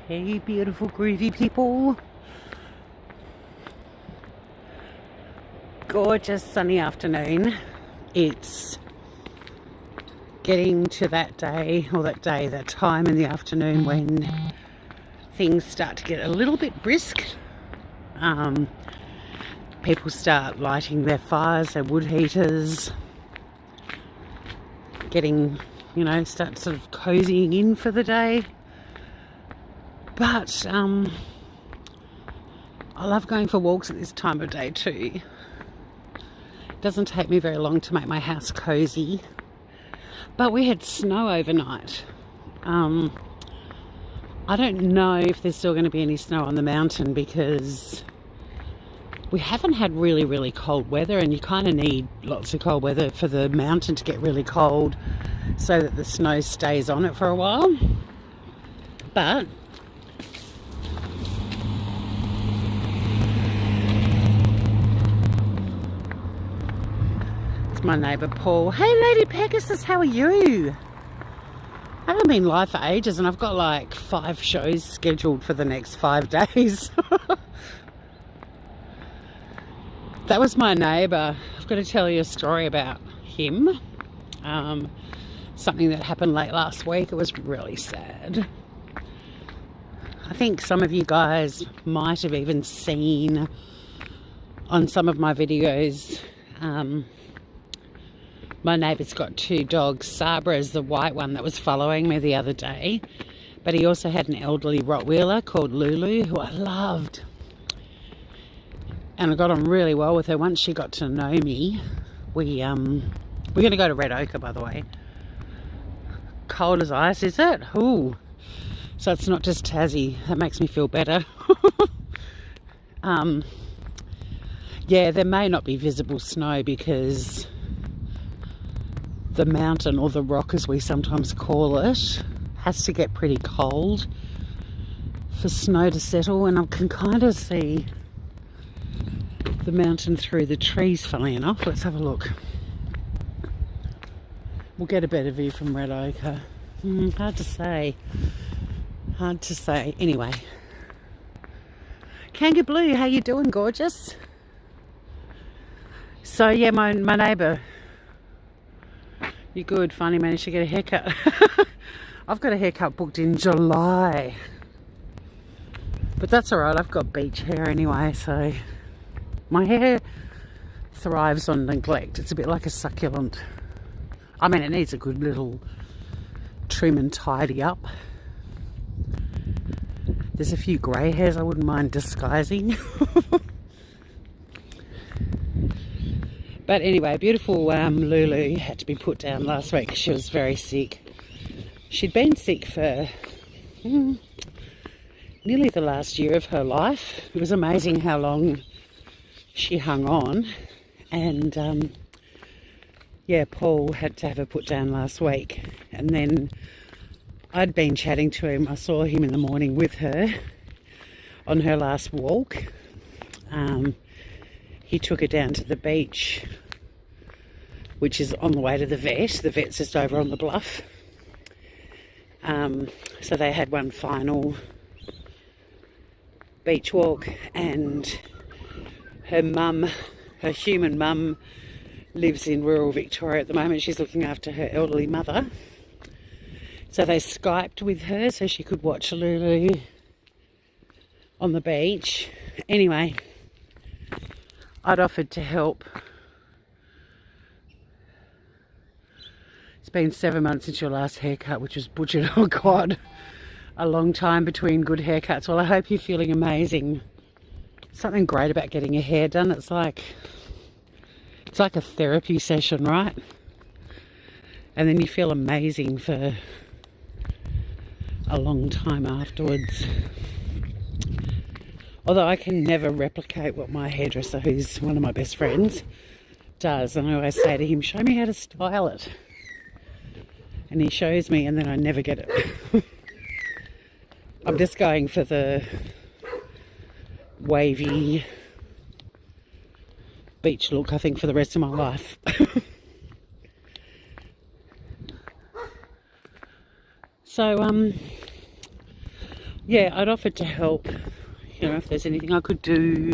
Hey beautiful groovy people. Gorgeous sunny afternoon. It's getting to that time in the afternoon when things start to get a little bit brisk. People start lighting their fires, their wood heaters, getting, start sort of cozying in for the day. But I love going for walks at this time of day too. It doesn't take me very long to make my house cozy. But we had snow overnight. I don't know if there's still going to be any snow on the mountain because we haven't had really, really cold weather, and you kind of need lots of cold weather for the mountain to get really cold so that the snow stays on it for a while. But my neighbour Paul. Hey Lady Pegasus, how are you? I haven't been live for ages and I've got like 5 shows scheduled for the next 5 days. That was my neighbour. I've got to tell you a story about him. Something that happened late last week. It was really sad. I think some of you guys might have even seen on some of my videos, my neighbour's got 2 dogs. Sabra is the white one that was following me the other day. But he also had an elderly Rottweiler called Lulu, who I loved. And I got on really well with her. Once she got to know me, we're going to go to Red Ochre, by the way. Cold as ice, is it? Ooh. So it's not just Tassie. That makes me feel better. Yeah, there may not be visible snow because the mountain, or the rock as we sometimes call it, has to get pretty cold for snow to settle, and I can kind of see the mountain through the trees, funnily enough. Let's have a look. We'll get a better view from Red Ochre. Hard to say. Anyway, Kanga Blue, how you doing, gorgeous? So yeah, my neighbour, you good? Finally managed to get a haircut. I've got a haircut booked in July. But that's alright, I've got beach hair anyway, so my hair thrives on neglect. It's a bit like a succulent. I mean, it needs a good little trim and tidy up. There's a few grey hairs I wouldn't mind disguising. But anyway, beautiful Lulu had to be put down last week because she was very sick. She'd been sick for nearly the last year of her life. It was amazing how long she hung on. And yeah, Paul had to have her put down last week. And then I'd been chatting to him. I saw him in the morning with her on her last walk. He took her down to the beach, which is on the way to the vet. The vet's just over on the bluff. So they had one final beach walk, and her mum, her human mum, lives in rural Victoria at the moment. She's looking after her elderly mother. So they Skyped with her so she could watch Lulu on the beach. Anyway, I'd offered to help. It's been 7 months since your last haircut, which was butchered. Oh God, a long time between good haircuts. Well, I hope you're feeling amazing. Something great about getting your hair done. It's like a therapy session, right? And then you feel amazing for a long time afterwards. Although I can never replicate what my hairdresser, who's one of my best friends, does. And I always say to him, show me how to style it. And he shows me, and then I never get it. I'm just going for the wavy beach look, I think, for the rest of my life. So, yeah, I'd offered to help, you know, if there's anything I could do.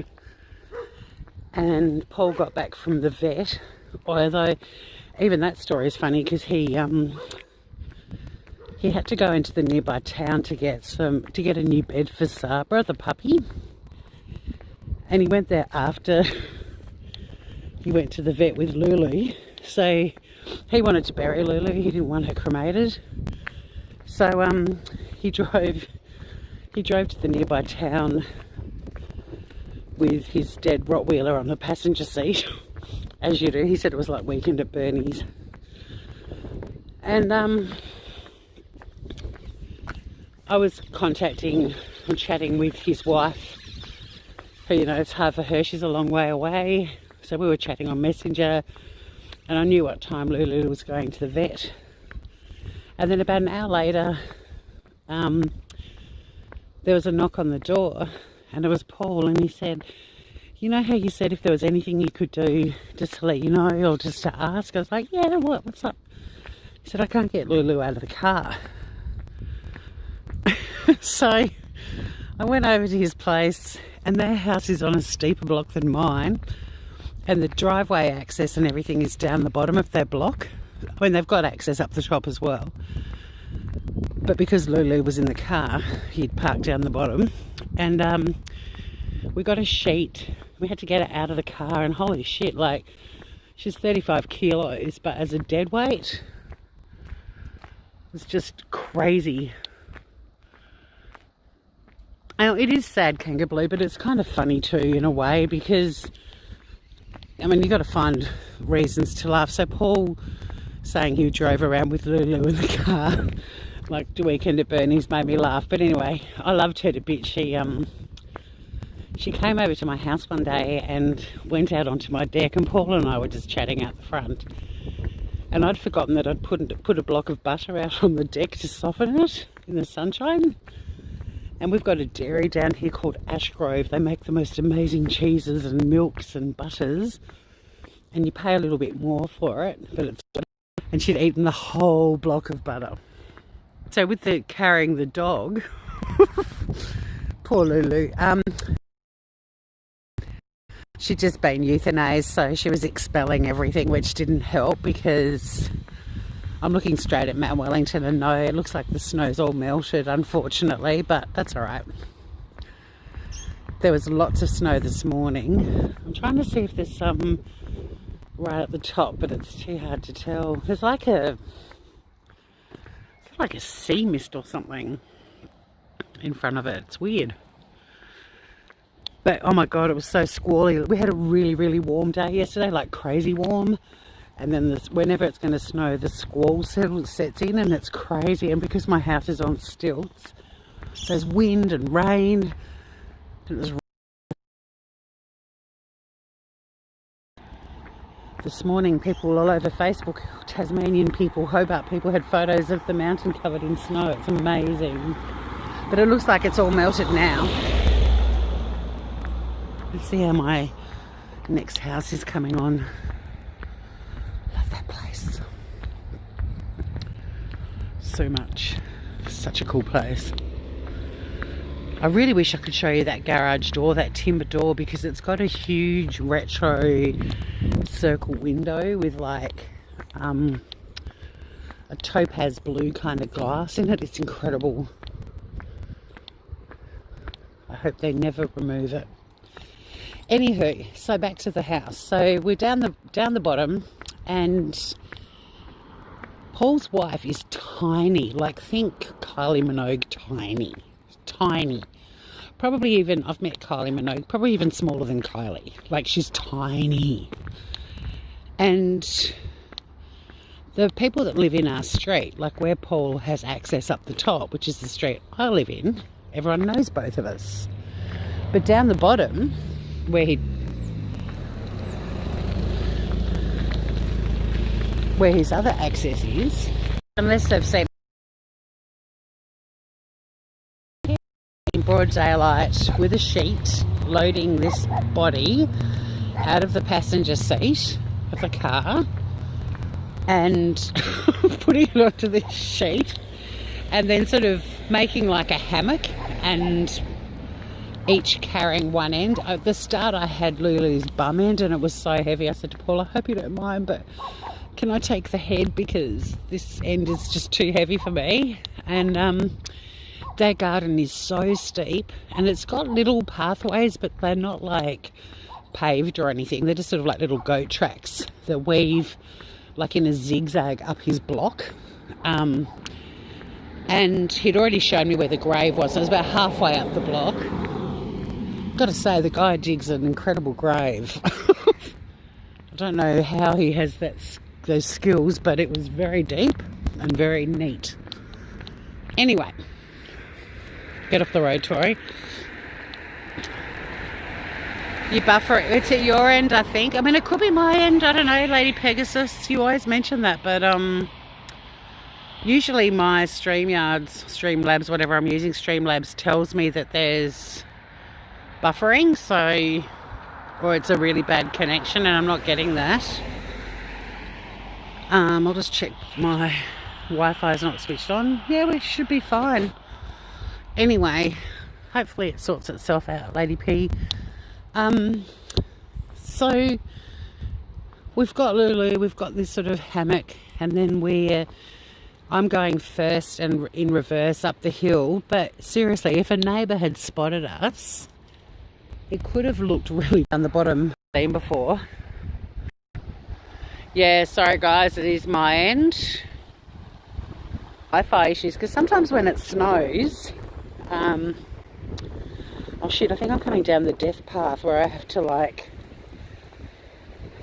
And Paul got back from the vet, although even that story is funny because he had to go into the nearby town to get a new bed for Sabra, the puppy. And he went there after he went to the vet with Lulu. So he wanted to bury Lulu, he didn't want her cremated. So he drove to the nearby town with his dead Rottweiler on the passenger seat, as you do. He said it was like Weekend at Bernie's. And I was contacting and chatting with his wife, who, you know, it's hard for her, she's a long way away. So we were chatting on Messenger, and I knew what time Lulu was going to the vet. And then about an hour later, there was a knock on the door, and it was Paul, and he said, you know how you said if there was anything you could do just to let you know or just to ask? I was like, yeah, what's up? He said, I can't get Lulu out of the car. So I went over to his place, and their house is on a steeper block than mine, and the driveway access and everything is down the bottom of their block. I mean, they've got access up the top as well, but because Lulu was in the car, he'd parked down the bottom. And we got a sheet. We had to get her out of the car, and holy shit, like, she's 35 kilos, but as a dead weight, it's just crazy. Now, it is sad, Kangaroo Blue, but it's kind of funny too, in a way, because, I mean, you got to find reasons to laugh. So Paul saying he drove around with Lulu in the car, like the Weekend at Bernie's, made me laugh. But anyway, I loved her to bits. She came over to my house one day and went out onto my deck, and Paul and I were just chatting out the front. And I'd forgotten that I'd put a block of butter out on the deck to soften it in the sunshine. And we've got a dairy down here called Ashgrove. They make the most amazing cheeses and milks and butters. And you pay a little bit more for it, but it's good. And she'd eaten the whole block of butter. So with the carrying the dog, poor Lulu, she'd just been euthanized, so she was expelling everything, which didn't help because I'm looking straight at Mount Wellington and no, it looks like the snow's all melted, unfortunately, but that's all right. There was lots of snow this morning. I'm trying to see if there's some right at the top, but it's too hard to tell. There's like a sea mist or something in front of it. It's weird. But oh my god, it was so squally. We had a really, really warm day yesterday, like crazy warm. And then whenever it's going to snow, the squall sets in, and it's crazy. And because my house is on stilts, there's wind and rain. It was this morning, people all over Facebook, Tasmanian people, Hobart people, had photos of the mountain covered in snow. It's amazing. But it looks like it's all melted now. Let's see how my next house is coming on. Love that place so much. Such a cool place. I really wish I could show you that garage door, that timber door, because it's got a huge retro circle window with like a topaz blue kind of glass in it. It's incredible. I hope they never remove it. Anywho, so back to the house. So we're down the bottom, and Paul's wife is tiny. Like, think Kylie Minogue tiny. Probably even, I've met Kylie Minogue, probably even smaller than Kylie. Like, she's tiny. And the people that live in our street, like where Paul has access up the top, which is the street I live in, everyone knows both of us. But down the bottom, where his other access is, unless they've seen in broad daylight with a sheet loading this body out of the passenger seat of the car and putting it onto this sheet and then sort of making like a hammock and each carrying one end. At the start I had Lulu's bum end and it was so heavy. I said to Paul, I hope you don't mind, but can I take the head because this end is just too heavy for me. And their garden is so steep and it's got little pathways, but they're not like paved or anything. They're just sort of like little goat tracks that weave like in a zigzag up his block. And he'd already shown me where the grave was. It was about halfway up the block. Got to say, the guy digs an incredible grave. I don't know how he has those skills, but it was very deep and very neat. Anyway, get off the road, Tori. You buffer it. It's at your end, I think. I mean, it could be my end. I don't know, Lady Pegasus. You always mention that, but usually my Streamlabs, whatever I'm using, Streamlabs tells me that there's buffering, so, or it's a really bad connection and I'm not getting that. I'll just check my Wi-Fi is not switched on. Yeah, we should be fine. Anyway, hopefully it sorts itself out, Lady P. So we've got Lulu, we've got this sort of hammock, and then I'm going first and in reverse up the hill. But seriously, if a neighbour had spotted us, it could have looked really down the bottom. Seen before. Yeah, sorry guys, it is my end. Wi-Fi issues, because sometimes when it snows, oh shit, I think I'm coming down the death path where I have to like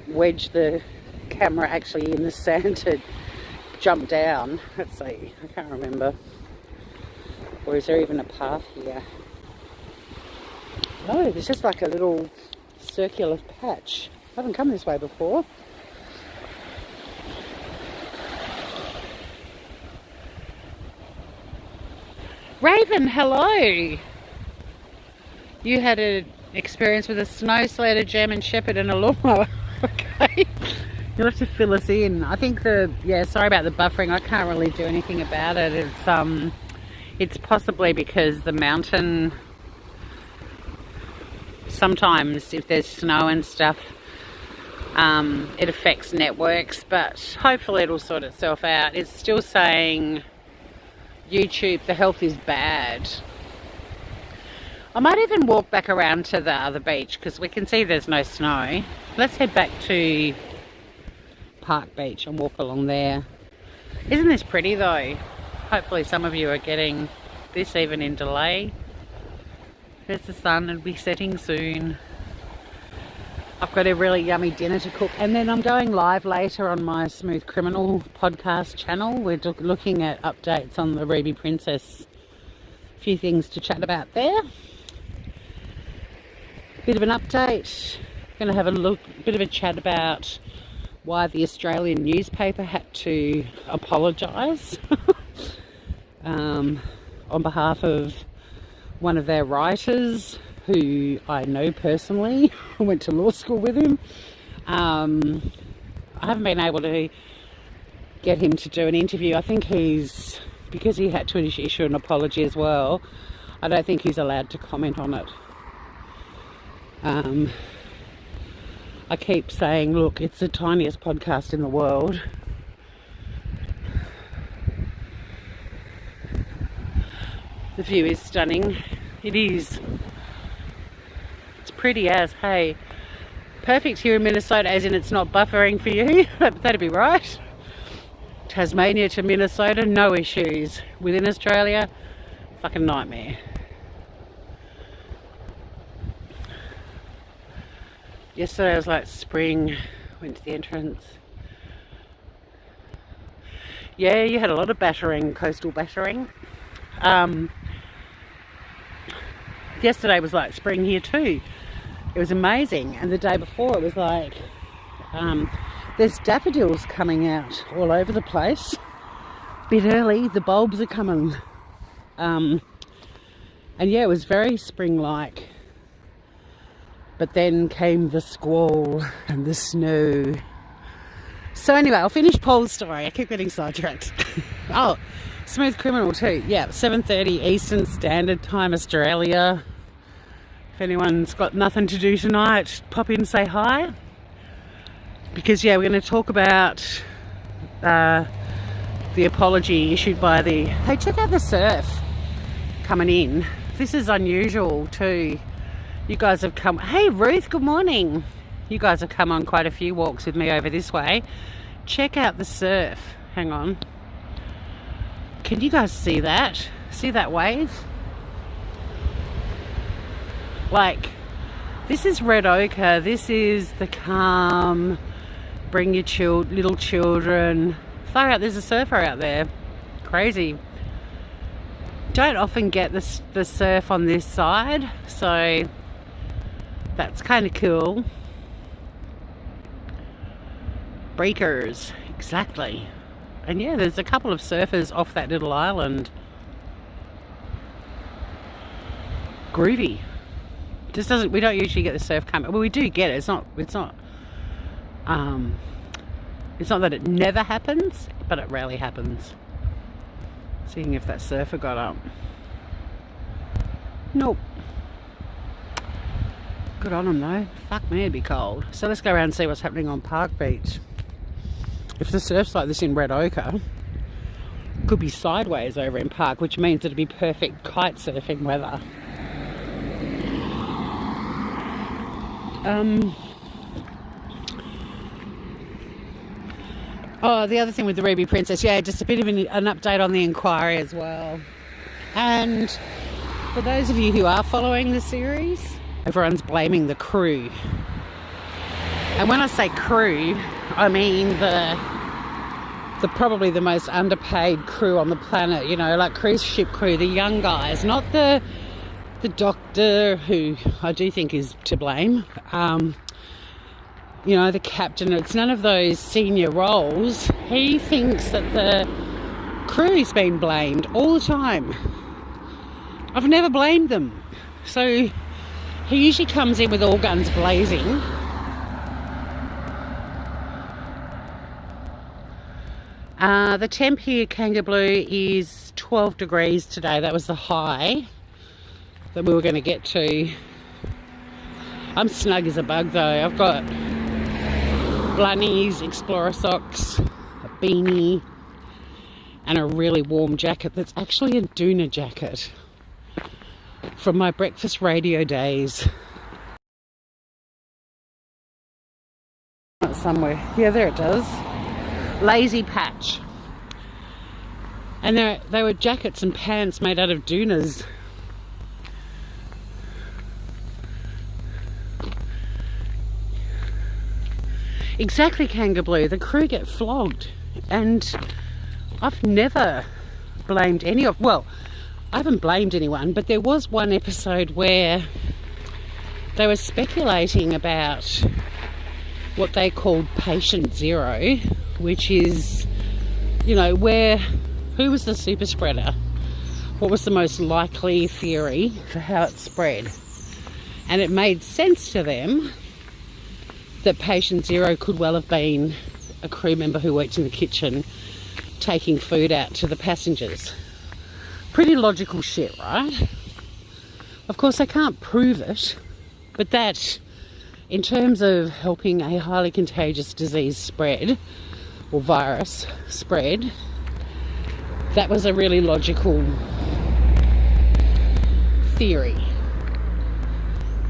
wedge the camera actually in the sand to jump down. Let's see, I can't remember. Or is there even a path here? No, there's just like a little circular patch. I haven't come this way before. Raven, hello! You had an experience with a snow sled, a German Shepherd and a lawnmower. Okay. You'll have to fill us in. I think sorry about the buffering. I can't really do anything about it. It's possibly because the mountain, sometimes if there's snow and stuff, it affects networks, but hopefully it'll sort itself out. It's still saying YouTube, the health is bad. I might even walk back around to the other beach because we can see there's no snow. Let's head back to Park Beach and walk along there. Isn't this pretty though? Hopefully some of you are getting this even in delay. There's the sun, it'll be setting soon. I've got a really yummy dinner to cook, and then I'm going live later on my Smooth Criminal podcast channel. We're looking at updates on the Ruby Princess. A few things to chat about there. Bit of an update. Going to have a bit of a chat about why the Australian newspaper had to apologise on behalf of one of their writers who I know personally. I went to law school with him. I haven't been able to get him to do an interview. I think because he had to issue an apology as well, I don't think he's allowed to comment on it. I keep saying, look, it's the tiniest podcast in the world. The view is stunning. It is. It's pretty as, hey. Perfect here in Minnesota, as in it's not buffering for you. That'd be right. Tasmania to Minnesota, no issues. Within Australia, fucking nightmare. Yesterday was like spring, went to the entrance. Yeah, you had a lot of battering, coastal battering. Yesterday was like spring here too. It was amazing. And the day before it was like, there's daffodils coming out all over the place. Bit early, the bulbs are coming. And yeah, it was very spring-like. But then came the squall and the snow. So anyway, I'll finish Paul's story. I keep getting sidetracked. Oh, Smooth Criminal too. Yeah, 7:30 Eastern Standard Time, Australia. If anyone's got nothing to do tonight, pop in and say hi. Because yeah, we're going to talk about the apology issued by the... Hey, check out the surf coming in. This is unusual too. You guys have come... Hey Ruth, good morning. You guys have come on quite a few walks with me over this way. Check out the surf. Hang on. Can you guys see that? See that wave? Like, this is Red Ochre. This is the calm, bring your little children. Far out, there's a surfer out there. Crazy. Don't often get the surf on this side, so that's kind of cool. Breakers, exactly. And yeah, there's a couple of surfers off that little island. Groovy. Just doesn't... We don't usually get the surf coming. Well, we do get it. It's not that it never happens, but it rarely happens. Seeing if that surfer got up. Nope. Good on them though. Fuck me, it'd be cold. So let's go around and see what's happening on Park Beach. If the surf's like this in Red Ochre, it could be sideways over in Park, which means it'd be perfect kite surfing weather. Oh, the other thing with the Ruby Princess, yeah, just a bit of an update on the inquiry as well. And for those of you who are following the series, everyone's blaming the crew. And when I say crew, I mean the probably the most underpaid crew on the planet, you know, like cruise ship crew, the young guys, not the doctor, who I do think is to blame. You know, the captain. It's none of those senior roles. He thinks that the crew's been blamed all the time. I've never blamed them. So he usually comes in with all guns blazing. The temp here, Kangaroo, is 12 degrees today. That was the high that we were going to get to. I'm snug as a bug though. I've got Blunnies, Explorer socks, a beanie, and a really warm jacket that's actually a doona jacket from my breakfast radio days. Somewhere. Yeah, there it does. Lazy Patch. And they were jackets and pants made out of doonas. Exactly, Kangaroo. The crew get flogged, and I've never blamed any of... Well, I haven't blamed anyone, but there was one episode where they were speculating about what they called patient zero, which is, you know, who was the super spreader? What was the most likely theory for how it spread? And it made sense to them that patient zero could well have been a crew member who worked in the kitchen taking food out to the passengers. Pretty logical shit, right? Of course, they can't prove it, but that, in terms of helping a highly contagious disease spread, or virus spread, that was a really logical theory.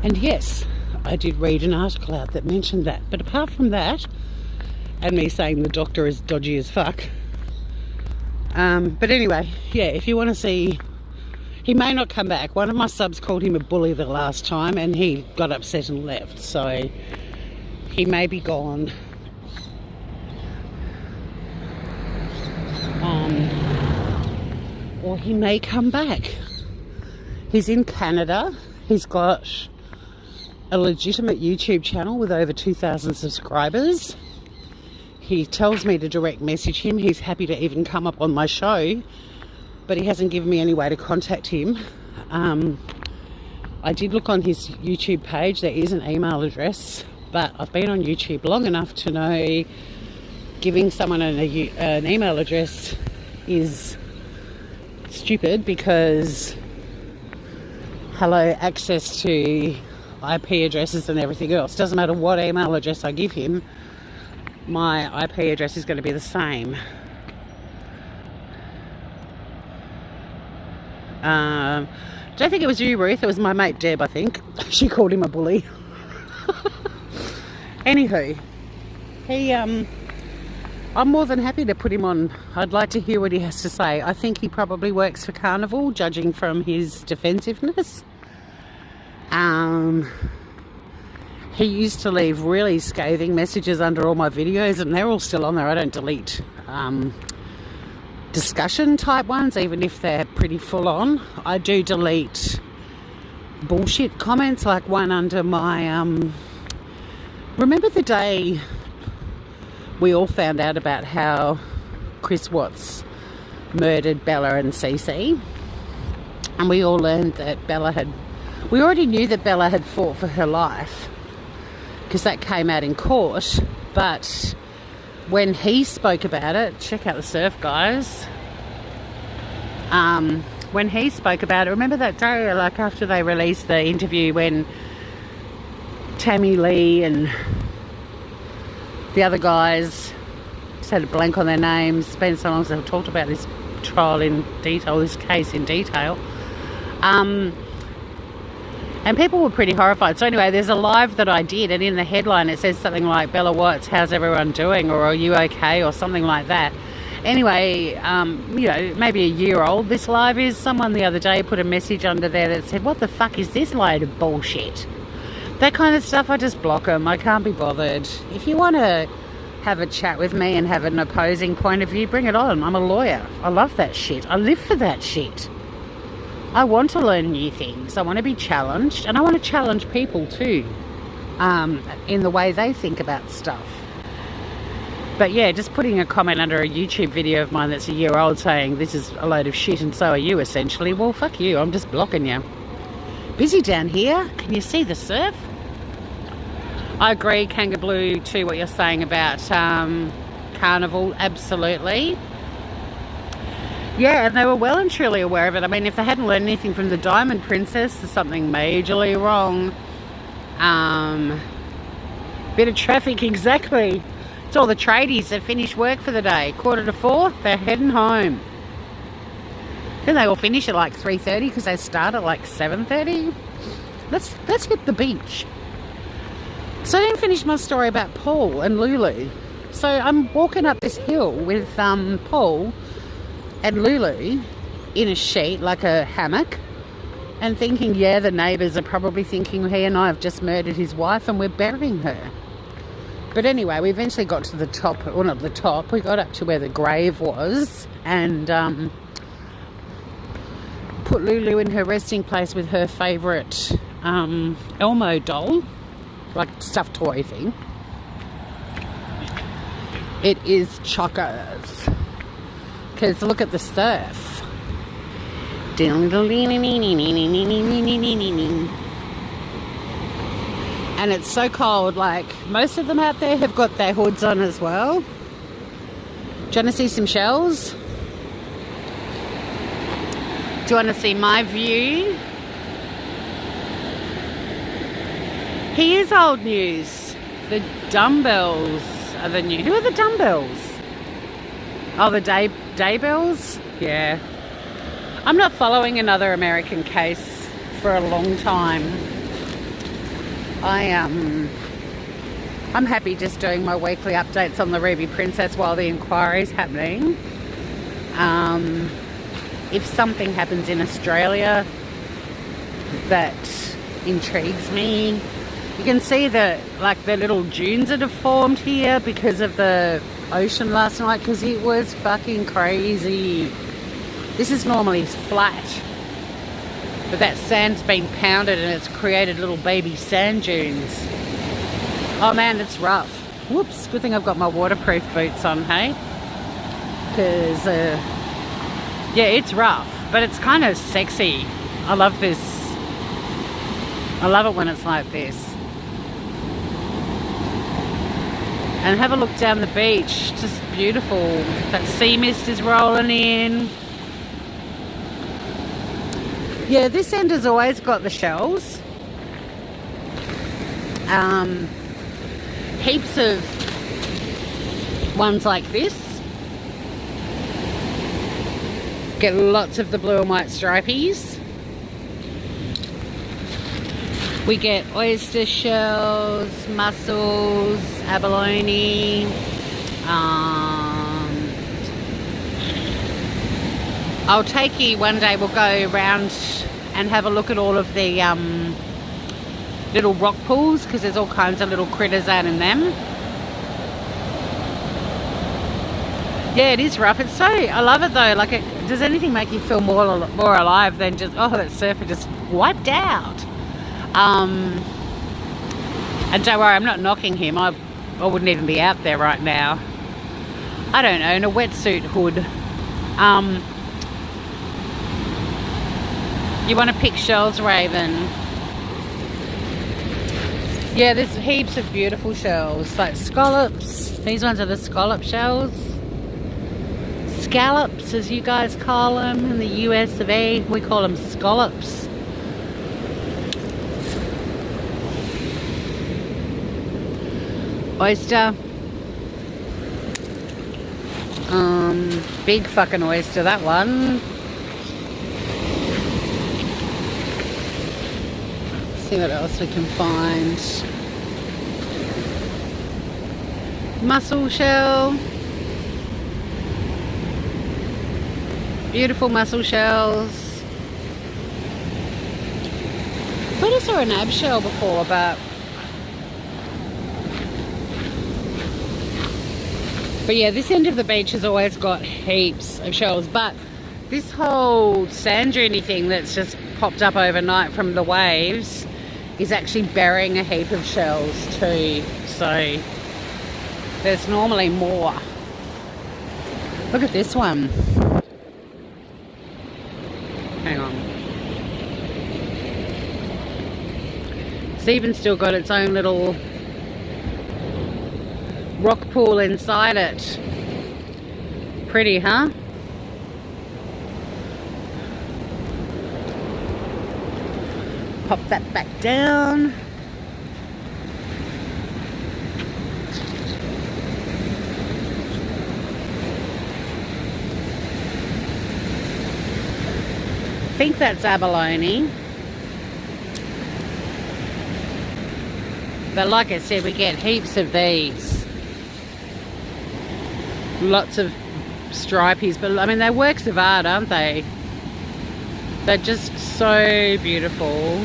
And yes, I did read an article out that mentioned that. But apart from that, and me saying the doctor is dodgy as fuck. But anyway, yeah, if you want to see... He may not come back. One of my subs called him a bully the last time and he got upset and left. So he may be gone. Or he may come back. He's in Canada. He's got a legitimate YouTube channel with over 2,000 subscribers. He tells me to direct message him. He's happy to even come up on my show, but he hasn't given me any way to contact him. I did look on his YouTube page. There is an email address, but I've been on YouTube long enough to know giving someone an email address is stupid because, hello, access to IP addresses and everything else. Doesn't matter what email address I give him, my IP address is going to be the same. Don't think it was you, Ruth. It was my mate Deb, I think. She called him a bully. Anywho, I'm more than happy to put him on. I'd like to hear what he has to say. I think he probably works for Carnival, judging from his defensiveness. He used to leave really scathing messages under all my videos, and they're all still on there. I don't delete discussion type ones, even if they're pretty full on. I do delete bullshit comments, like one under my remember the day we all found out about how Chris Watts murdered Bella and Cece, and we all learned that we already knew that Bella had fought for her life because that came out in court, but when he spoke about it, check out the surf, guys. When he spoke about it, remember that day, like after they released the interview when Tammy Lee and the other guys, just had a blank on their names, it's been so long since I've talked about this trial in detail, this case in detail. And people were pretty horrified. So anyway, there's a live that I did, and in the headline it says something like, Bella Watts, how's everyone doing? Or are you okay? Or something like that. Anyway, you know, maybe a year old this live is. Someone the other day put a message under there that said, what the fuck is this load of bullshit? That kind of stuff, I just block them. I can't be bothered. If you want to have a chat with me and have an opposing point of view, bring it on. I'm a lawyer. I love that shit. I live for that shit. I want to learn new things. I want to be challenged, and I want to challenge people too, in the way they think about stuff. But yeah, just putting a comment under a YouTube video of mine that's a year old saying this is a load of shit and so are you, essentially, well, fuck you, I'm just blocking you. Busy down here. Can you see the surf? I agree, Kangaroo, to what you're saying about Carnival, absolutely. Yeah, and they were well and truly aware of it. I mean, if they hadn't learned anything from the Diamond Princess, there's something majorly wrong. Bit of traffic, exactly. It's all the tradies that finished work for the day. 3:45, they're heading home. Then they all finish at like 3:30 because they start at like 7:30. Let's hit the beach. So I didn't finish my story about Paul and Lulu. So I'm walking up this hill with Paul and Lulu in a sheet, like a hammock, and thinking, yeah, the neighbours are probably thinking he and I have just murdered his wife and we're burying her. But anyway, we eventually got to the top, or not the top, we got up to where the grave was, and put Lulu in her resting place with her favourite Elmo doll, like stuffed toy thing. It is chockers. Because look at the surf. And it's so cold, like most of them out there have got their hoods on as well. Do you want to see some shells? Do you want to see my view? Here's old news. The dumbbells are the new. Who are the dumbbells? Oh, the Daybells? Yeah. I'm not following another American case for a long time. I'm happy just doing my weekly updates on the Ruby Princess while the inquiry's happening. If something happens in Australia that intrigues me, you can see the little dunes that have formed here because of the ocean last night, because it was fucking crazy. This is normally flat, but that sand's been pounded and it's created little baby sand dunes. Oh man, it's rough. Whoops, good thing I've got my waterproof boots on, hey? Because yeah, it's rough, but it's kind of sexy. I love this. I love it when it's like this. And have a look down the beach, just beautiful. That sea mist is rolling in. Yeah, this end has always got the shells. Heaps of ones like this. Get lots of the blue and white stripies. We get oyster shells, mussels, abalone. I'll take you one day, we'll go around and have a look at all of the little rock pools, because there's all kinds of little critters out in them. Yeah, it is rough. It's so, I love it though. Like, does anything make you feel more alive than just, oh, that surfer just wiped out? And don't worry, I'm not knocking him. I wouldn't even be out there right now. I don't know, in a wetsuit hood. You want to pick shells, Raven? Yeah, there's heaps of beautiful shells, like scallops. These ones are the scallop shells. Scallops, as you guys call them in the US of A. We call them scallops. Oyster. Big fucking oyster, that one. See what else we can find. Mussel shell. Beautiful mussel shells. I thought I saw an ab shell before, but yeah, this end of the beach has always got heaps of shells, but this whole sand dune thing that's just popped up overnight from the waves is actually burying a heap of shells too, so there's normally more. Look at this one. Hang on. It's even still got its own little rock pool inside it. Pretty, huh? Pop that back down. I think that's abalone. But like I said, we get heaps of these. Lots of stripies, but I mean, they're works of art, aren't they? They're just so beautiful.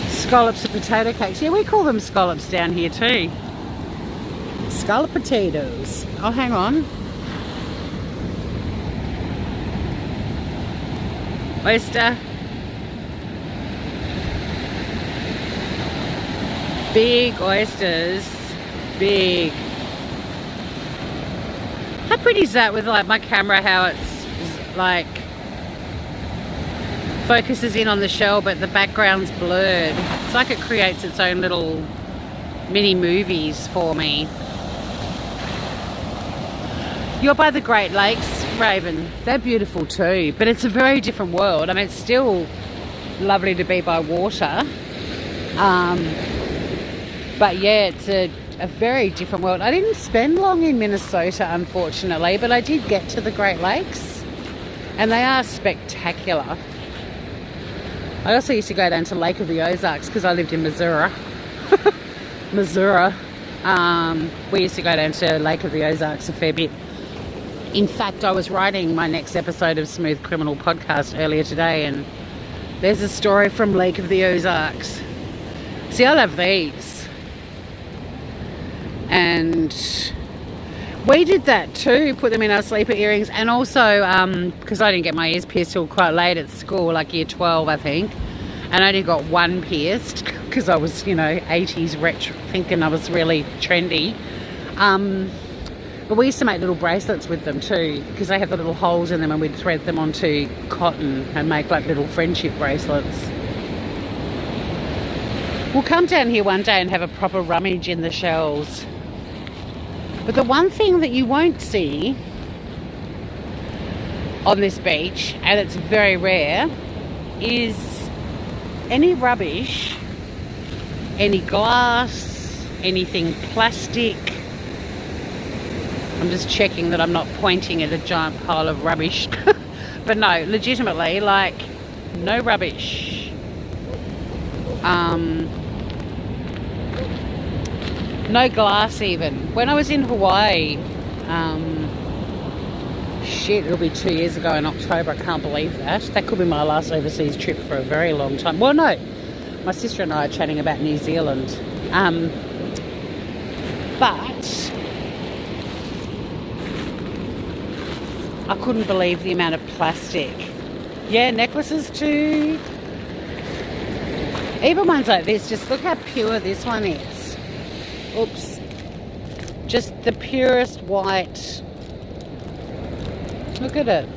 Scallops of potato cakes. Yeah, we call them scallops down here too. Scallop potatoes. Oh, hang on. Oyster. Big oysters. Big. How pretty is that with like my camera, how it's like focuses in on the shell but the background's blurred. It's like it creates its own little mini movies for me. You're by the Great Lakes, Raven. They're beautiful too, but it's a very different world. I mean, it's still lovely to be by water. But yeah, it's a very different world. I didn't spend long in Minnesota, unfortunately, but I did get to the Great Lakes and they are spectacular. I also used to go down to Lake of the Ozarks because I lived in Missouri. Missouri. We used to go down to Lake of the Ozarks a fair bit. In fact, I was writing my next episode of Smooth Criminal podcast earlier today, and there's a story from Lake of the Ozarks. See, I love these. And we did that too, put them in our sleeper earrings, and also because I didn't get my ears pierced till quite late at school, like year 12 I think, and I only got one pierced because I was, you know, 80s retro, thinking I was really trendy. But we used to make little bracelets with them too, because they have the little holes in them, and we'd thread them onto cotton and make like little friendship bracelets. We'll come down here one day and have a proper rummage in the shells. But the one thing that you won't see on this beach, and it's very rare, is any rubbish, any glass, anything plastic. I'm just checking that I'm not pointing at a giant pile of rubbish. But no, legitimately, like, no rubbish. No glass even. When I was in Hawaii, shit, it'll be 2 years ago in October. I can't believe that. That could be my last overseas trip for a very long time. Well, no. My sister and I are chatting about New Zealand. But I couldn't believe the amount of plastic. Yeah, necklaces too. Even ones like this, just look how pure this one is. Oops. Just the purest white. Look at it.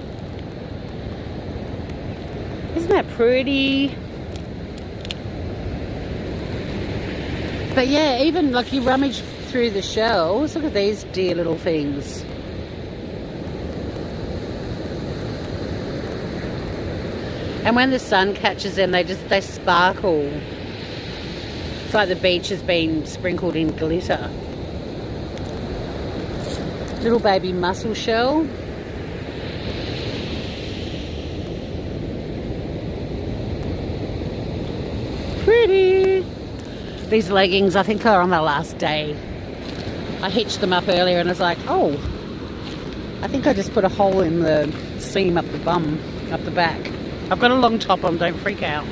Isn't that pretty? But yeah, even like you rummage through the shelves, look at these dear little things. And when the sun catches them, they sparkle. It's like the beach has been sprinkled in glitter. Little baby mussel shell. Pretty. These leggings, I think, are on the last day. I hitched them up earlier and I was like, oh, I think I just put a hole in the seam up the bum, up the back. I've got a long top on, don't freak out.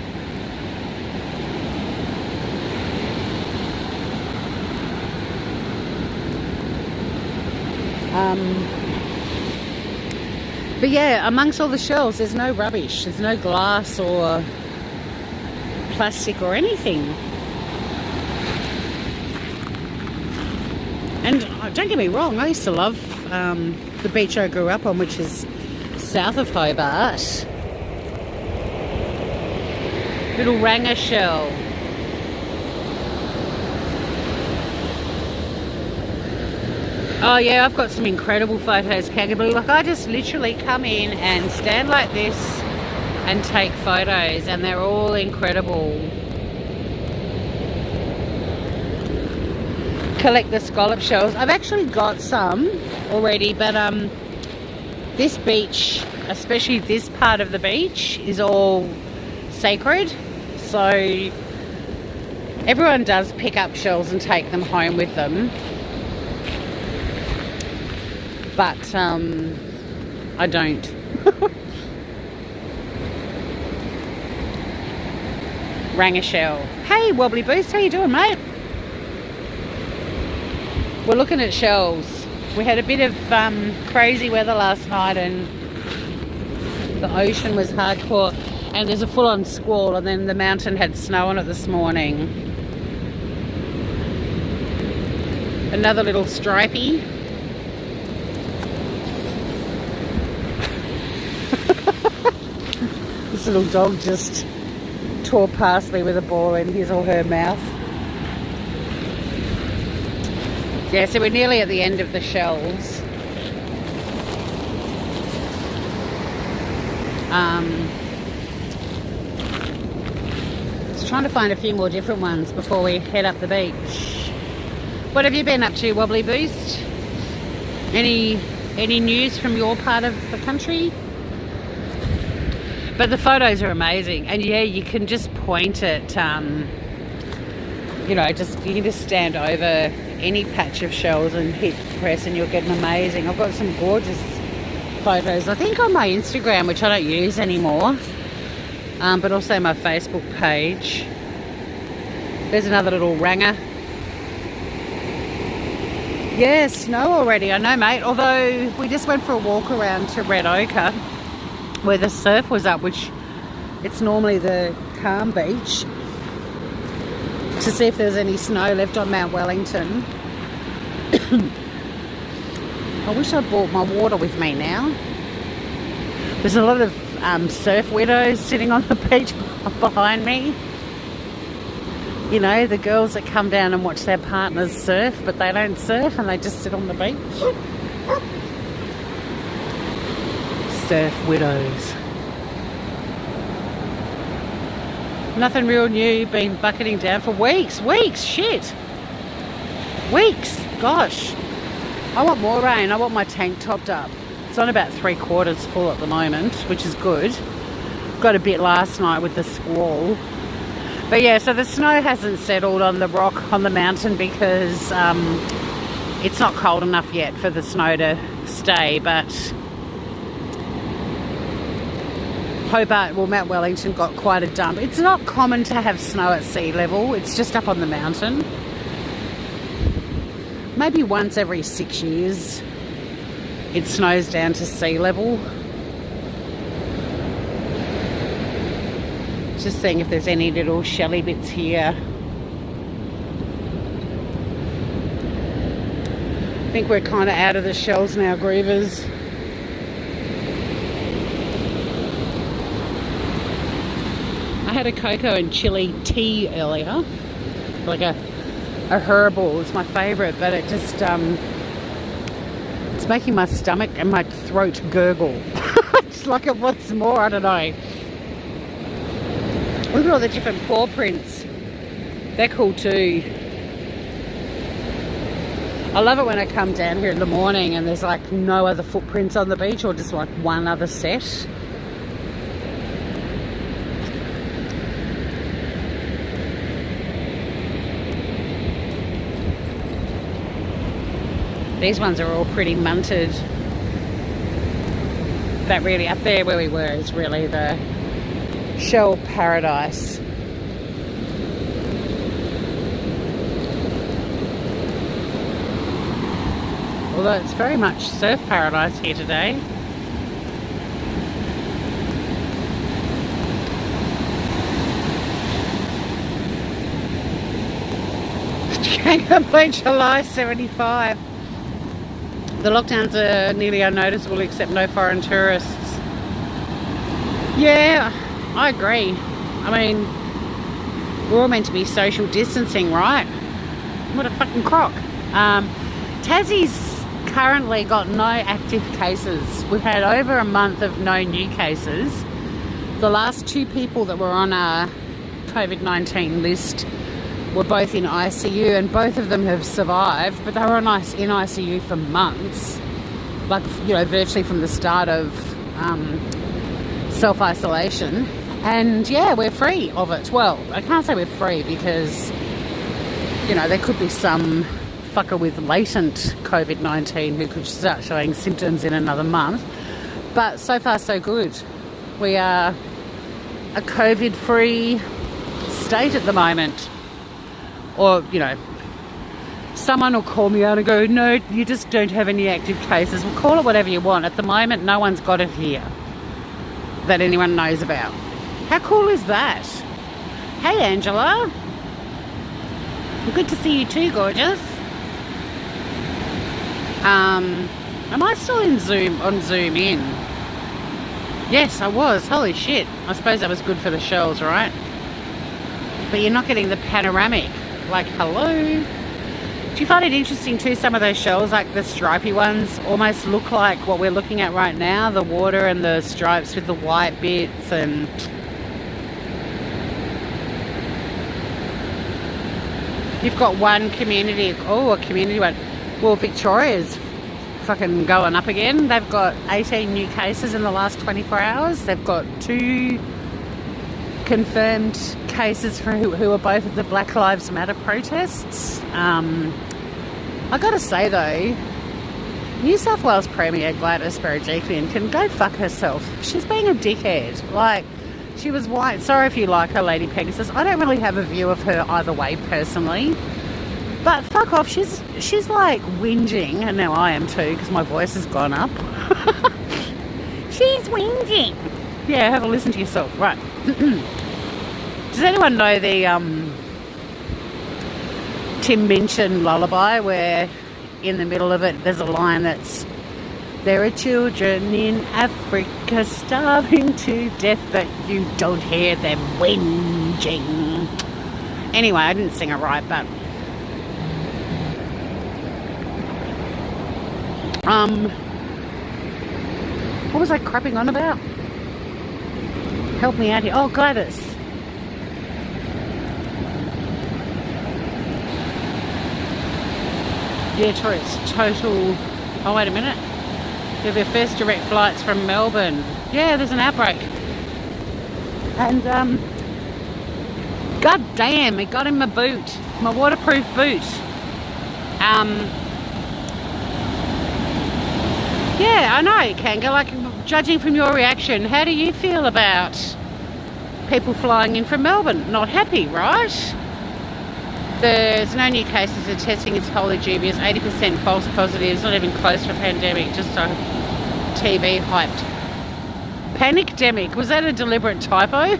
But yeah, amongst all the shelves, there's no rubbish. There's no glass or plastic or anything. And don't get me wrong, I used to love the beach I grew up on, which is south of Hobart. Little Ranger shell. Oh yeah, I've got some incredible photos, Kagaboo. Like, I just literally come in and stand like this and take photos, and they're all incredible. Collect the scallop shells. I've actually got some already, but this beach, especially this part of the beach, is all sacred. So everyone does pick up shells and take them home with them. But I don't. Rang a shell. Hey, Wobbly Boost, how you doing, mate? We're looking at shells. We had a bit of crazy weather last night, and the ocean was hardcore. And there's a full-on squall, and then the mountain had snow on it this morning. Another little stripey. This little dog just tore past me with a ball in his or her mouth. Yeah, so we're nearly at the end of the shells. Just trying to find a few more different ones before we head up the beach. What have you been up to, Wobbly Boost? Any news from your part of the country? But the photos are amazing, and yeah, you can just point at, you know, you can just stand over any patch of shells and hit press, and you'll get them amazing. I've got some gorgeous photos, I think, on my Instagram, which I don't use anymore, but also my Facebook page. There's another little ranger. Yeah, snow already, I know, mate. Although we just went for a walk around to Red Ochre, where the surf was up, which it's normally the calm beach, to see if there's any snow left on Mount Wellington. I wish I'd brought my water with me now. There's a lot of surf widows sitting on the beach behind me. You know, the girls that come down and watch their partners surf, but they don't surf and they just sit on the beach. Surf widows. Nothing real new. Been bucketing down for weeks. Shit. Weeks. Gosh. I want more rain. I want my tank topped up. It's on about 3/4 full at the moment, which is good. Got a bit last night with the squall. But yeah, so the snow hasn't settled on the rock on the mountain because it's not cold enough yet for the snow to stay. But Hobart, well, Mount Wellington got quite a dump. It's not common to have snow at sea level. It's just up on the mountain. Maybe once every 6 years it snows down to sea level. Just seeing if there's any little shelly bits here. I think we're kind of out of the shells now, Grievers. I had a cocoa and chili tea earlier, like a herbal. It's my favourite, but it just it's making my stomach and my throat gurgle. It's like it wants more. I don't know. Look at all the different paw prints. They're cool too. I love it when I come down here in the morning and there's like no other footprints on the beach, or just like one other set. These ones are all pretty munted. That really, up there where we were, is really the shell paradise. Although it's very much surf paradise here today. Kangaroo July 75. The lockdowns are nearly unnoticeable except no foreign tourists. Yeah, I agree. I mean, we're all meant to be social distancing, right? What a fucking crock. Tassie's currently got no active cases. We've had over a month of no new cases. The last 2 people that were on our COVID-19 list were both in ICU, and both of them have survived, but they were in ICU for months, like, you know, virtually from the start of self-isolation. And yeah, we're free of it. Well, I can't say we're free because, you know, there could be some fucker with latent COVID-19 who could start showing symptoms in another month, but so far so good. We are a COVID-free state at the moment. Or, you know, someone will call me out and go, no, you just don't have any active cases. Well, call it whatever you want. At the moment, no one's got it here that anyone knows about. How cool is that? Hey, Angela. Good to see you too, gorgeous. Am I still on Zoom in? Yes, I was. Holy shit. I suppose that was good for the shells, right? But you're not getting the panoramic. Like, hello. Do you find it interesting too, some of those shells, like the stripy ones, almost look like what we're looking at right now, the water and the stripes with the white bits? And you've got one community, a community one. Well, Victoria's fucking going up again. They've got 18 new cases in the last 24 hours. They've got 2 confirmed cases for who are both at the Black Lives Matter protests. I gotta say though, New South Wales Premier Gladys Berejiklian can go fuck herself. She's being a dickhead. Like, she was white. Sorry if you like her, Lady Pegasus. I don't really have a view of her either way personally. But fuck off. She's like whinging, and now I am too because my voice has gone up. She's whinging. Yeah, have a listen to yourself. Right. Does anyone know the Tim Minchin lullaby where in the middle of it there's a line that's, there are children in Africa starving to death, but you don't hear them whinging. Anyway, I didn't sing it right, but what was I crapping on about? Help me out here. Oh, Gladys. Yeah, Tori, it's total... Oh, wait a minute. They're their first direct flights from Melbourne. Yeah, there's an outbreak. And, god damn, it got in my boot. My waterproof boot. Yeah, I know, Kanga. Like, judging from your reaction, how do you feel about people flying in from Melbourne? Not happy, right? There's no new cases. The testing is wholly dubious. 80% false positives. Not even close to a pandemic. Just a TV hyped. Panicdemic. Was that a deliberate typo?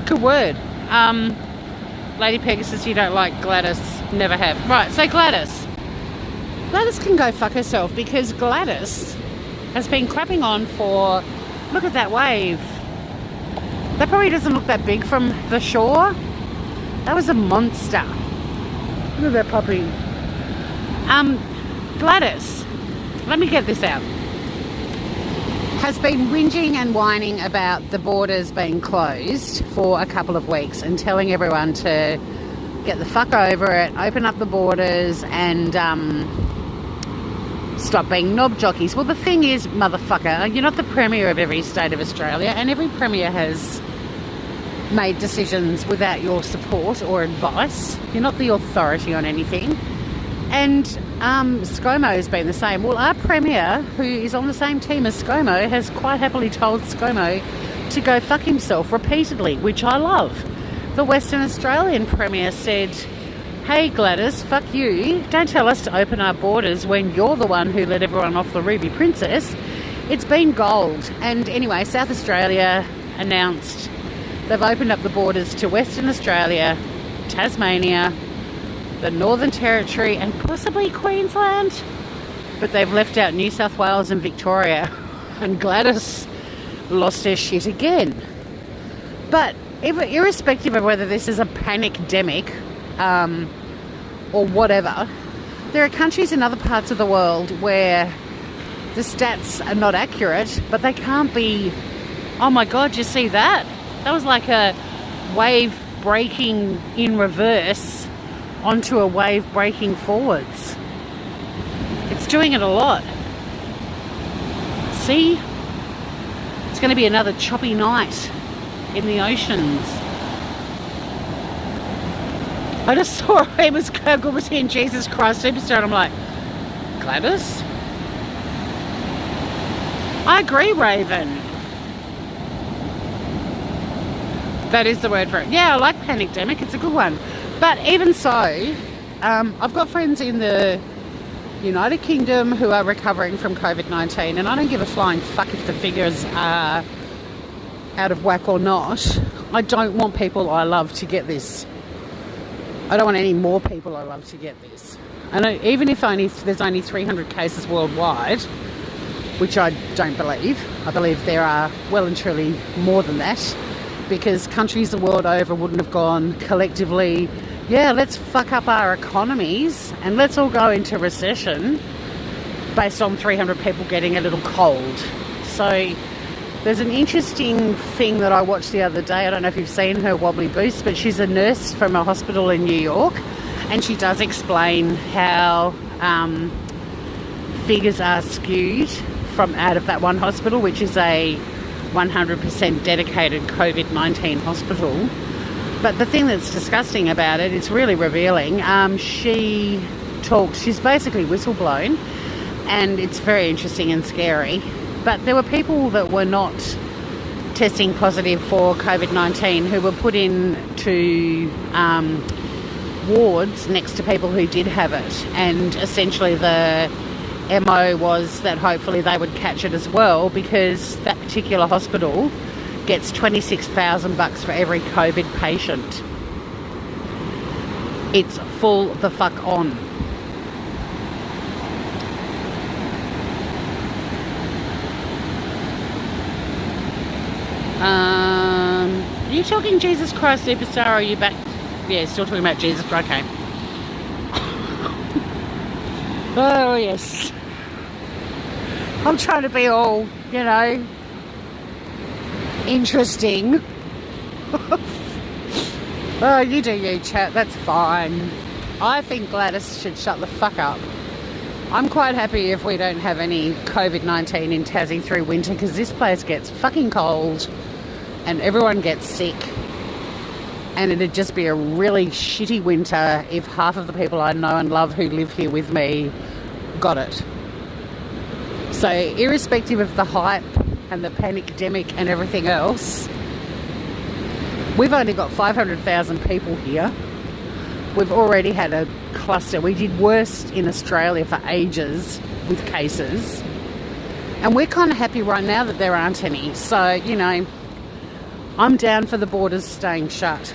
Good word. Lady Pegasus, you don't like Gladys. Never have. Right, so Gladys. Gladys can go fuck herself because Gladys has been crapping on for... Look at that wave. That probably doesn't look that big from the shore. That was a monster. Look at that puppy. Gladys, let me get this out, has been whinging and whining about the borders being closed for a couple of weeks and telling everyone to get the fuck over it, open up the borders and stop being knob jockeys. Well, the thing is, motherfucker, you're not the Premier of every state of Australia, and every Premier has made decisions without your support or advice. You're not the authority on anything. And ScoMo has been the same. Well, our Premier, who is on the same team as ScoMo, has quite happily told ScoMo to go fuck himself repeatedly, which I love. The Western Australian Premier said, hey Gladys, fuck you. Don't tell us to open our borders when you're the one who let everyone off the Ruby Princess. It's been gold. And anyway, South Australia announced they've opened up the borders to Western Australia, Tasmania, the Northern Territory and possibly Queensland. But they've left out New South Wales and Victoria. And Gladys lost her shit again. But irrespective of whether this is a panicdemic or whatever, there are countries in other parts of the world where the stats are not accurate, but they can't be... Oh my God, you see that? That was like a wave breaking in reverse onto a wave breaking forwards. It's doing it a lot. See? It's going to be another choppy night in the oceans. I just saw him as Google between Jesus Christ Superstar and I'm like, Gladys? I agree, Raven. That is the word for it. Yeah, I like panicdemic. It's a good one. But even so, I've got friends in the United Kingdom who are recovering from COVID-19, and I don't give a flying fuck if the figures are out of whack or not. I don't want people I love to get this. I don't want any more people I love to get this. And even if there's only 300 cases worldwide, which I don't believe. I believe there are well and truly more than that, because countries the world over wouldn't have gone collectively, yeah, let's fuck up our economies and let's all go into recession based on 300 people getting a little cold. So there's an interesting thing that I watched the other day. I don't know if you've seen her wobbly boost, but she's a nurse from a hospital in New York, and she does explain how figures are skewed from out of that one hospital, which is a 100% dedicated COVID-19 hospital. But the thing that's disgusting about it, it's really revealing. She's basically whistleblown, and it's very interesting and scary. But there were people that were not testing positive for COVID-19 who were put into wards next to people who did have it. And essentially the MO was that hopefully they would catch it as well, because that particular hospital gets $26,000 for every COVID patient. It's full the fuck on. Are you talking Jesus Christ Superstar, or are you back? Yeah, still talking about Jesus. Okay. Oh, yes. I'm trying to be all, interesting. Oh, you do you, chat. That's fine. I think Gladys should shut the fuck up. I'm quite happy if we don't have any COVID-19 in Tassie through winter, because this place gets fucking cold and everyone gets sick. And it'd just be a really shitty winter if half of the people I know and love who live here with me got it. So irrespective of the hype and the panic-demic and everything else, we've only got 500,000 people here. We've already had a cluster. We did worst in Australia for ages with cases. And we're kind of happy right now that there aren't any. So, you know, I'm down for the borders staying shut.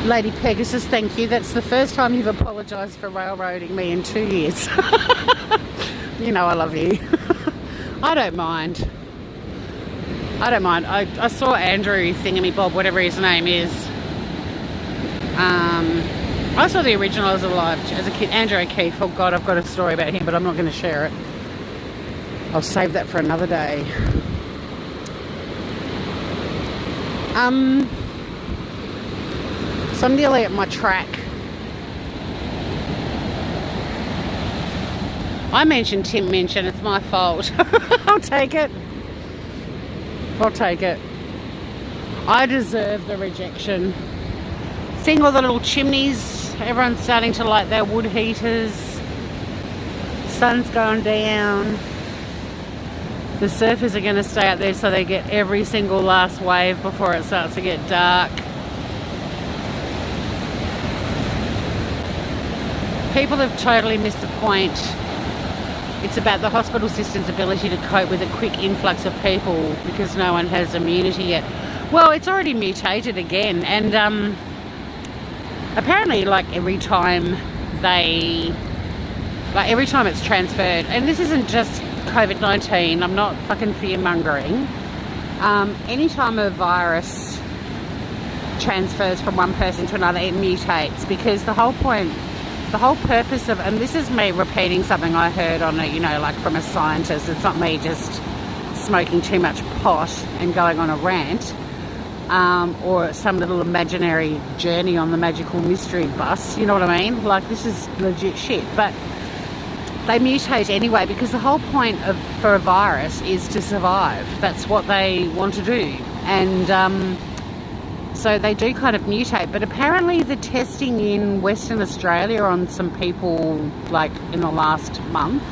Lady Pegasus, thank you. That's the first time you've apologised for railroading me in 2 years. You know I love you. I don't mind. I saw Andrew Thingamy-Bob, whatever his name is. I saw the original as a kid, Andrew O'Keefe. Oh God, I've got a story about him, but I'm not going to share it. I'll save that for another day. So I'm nearly at my track. I mentioned Tim Minchin, it's my fault. I'll take it. I deserve the rejection. Seeing all the little chimneys, everyone's starting to light their wood heaters. Sun's going down. The surfers are going to stay out there so they get every single last wave before it starts to get dark. People have totally missed the point. It's about the hospital system's ability to cope with a quick influx of people because no one has immunity yet. Well, it's already mutated again, and apparently every time it's transferred, and this isn't just COVID-19, I'm not fucking fear-mongering. Anytime a virus transfers from one person to another, it mutates, because the whole purpose of, and this is me repeating something I heard on from a scientist, it's not me just smoking too much pot and going on a rant, or some little imaginary journey on the magical mystery bus, you know what I mean? This is legit shit, but they mutate anyway, because the whole point for a virus is to survive. That's what they want to do, and so they do kind of mutate. But apparently the testing in Western Australia on some people, in the last month,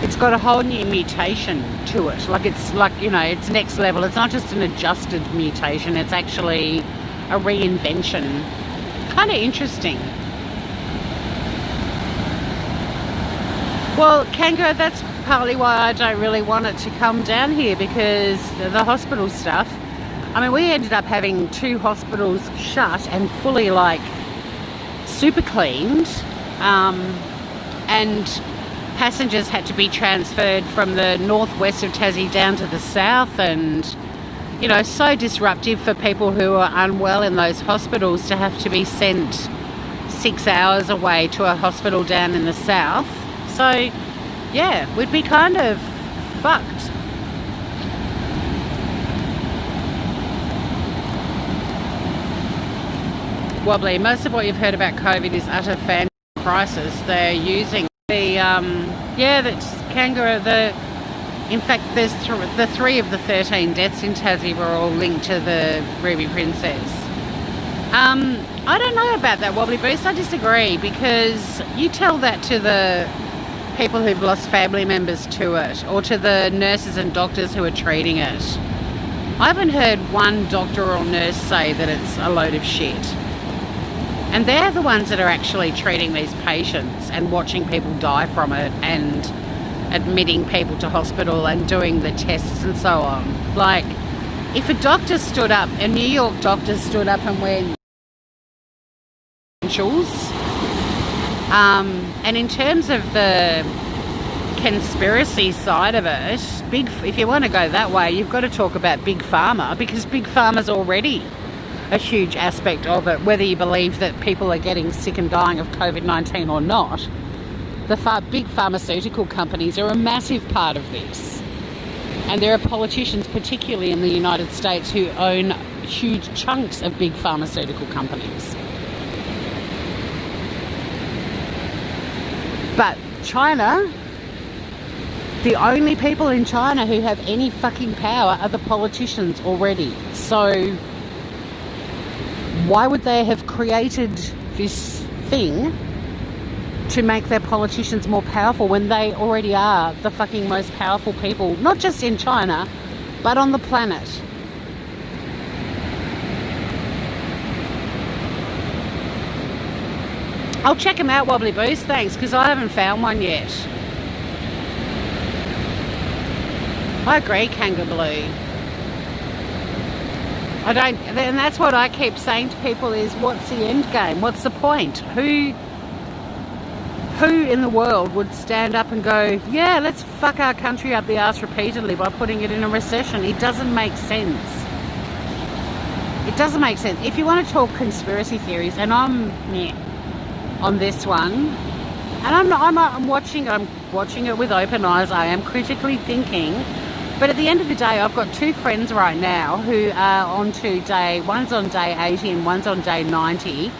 it's got a whole new mutation to it. It's next level. It's not just an adjusted mutation, it's actually a reinvention. Kind of interesting. Well, Kango, that's partly why I don't really want it to come down here, because the hospital stuff, we ended up having 2 hospitals shut and fully super cleaned, and passengers had to be transferred from the northwest of Tassie down to the south, and so disruptive for people who are unwell in those hospitals to have to be sent 6 hours away to a hospital down in the south. So yeah, we'd be kind of fucked. Wobbly, most of what you've heard about COVID is utter fan crisis. They're using that's kangaroo. In fact, there's the 3 of the 13 deaths in Tassie were all linked to the Ruby Princess. I don't know about that, Wobbly Boost. I disagree, because you tell that to the people who've lost family members to it, or to the nurses and doctors who are treating it. I haven't heard one doctor or nurse say that it's a load of shit. And they're the ones that are actually treating these patients and watching people die from it and admitting people to hospital and doing the tests and so on. If a doctor stood up, a New York doctor stood up and went, and in terms of the conspiracy side of it, if you want to go that way, you've got to talk about Big Pharma, because Big Pharma's already a huge aspect of it, whether you believe that people are getting sick and dying of COVID-19 or not. The big pharmaceutical companies are a massive part of this. And there are politicians, particularly in the United States, who own huge chunks of big pharmaceutical companies. But China, the only people in China who have any fucking power are the politicians already. So why would they have created this thing to make their politicians more powerful when they already are the fucking most powerful people, not just in China, but on the planet? I'll check them out, Wobbly Boost, thanks, because I haven't found one yet. I agree, Kanga Blue. And that's what I keep saying to people is, what's the end game? What's the point? Who in the world would stand up and go, yeah, let's fuck our country up the arse repeatedly by putting it in a recession? It doesn't make sense. It doesn't make sense. If you want to talk conspiracy theories, and I'm on this one, and I'm watching it with open eyes. I am critically thinking, but at the end of the day, I've got two friends right now who are one's on day 80 and one's on day 90.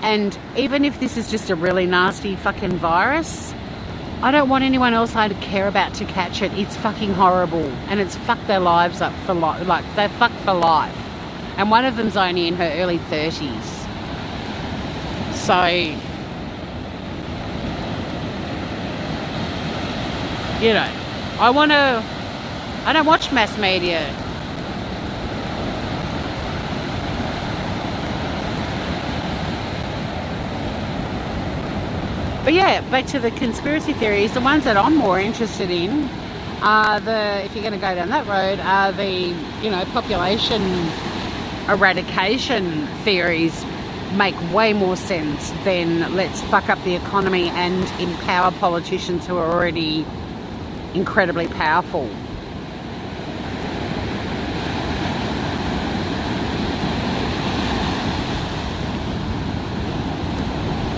And even if this is just a really nasty fucking virus, I don't want anyone else I care about to catch it. It's fucking horrible, and it's fucked their lives up for life. Like, they're fucked for life. And one of them's only in her early 30s. So, you know, I don't watch mass media. But yeah, back to the conspiracy theories, the ones that I'm more interested in are if you're going to go down that road, are the, population eradication theories. Make way more sense than let's fuck up the economy and empower politicians who are already incredibly powerful.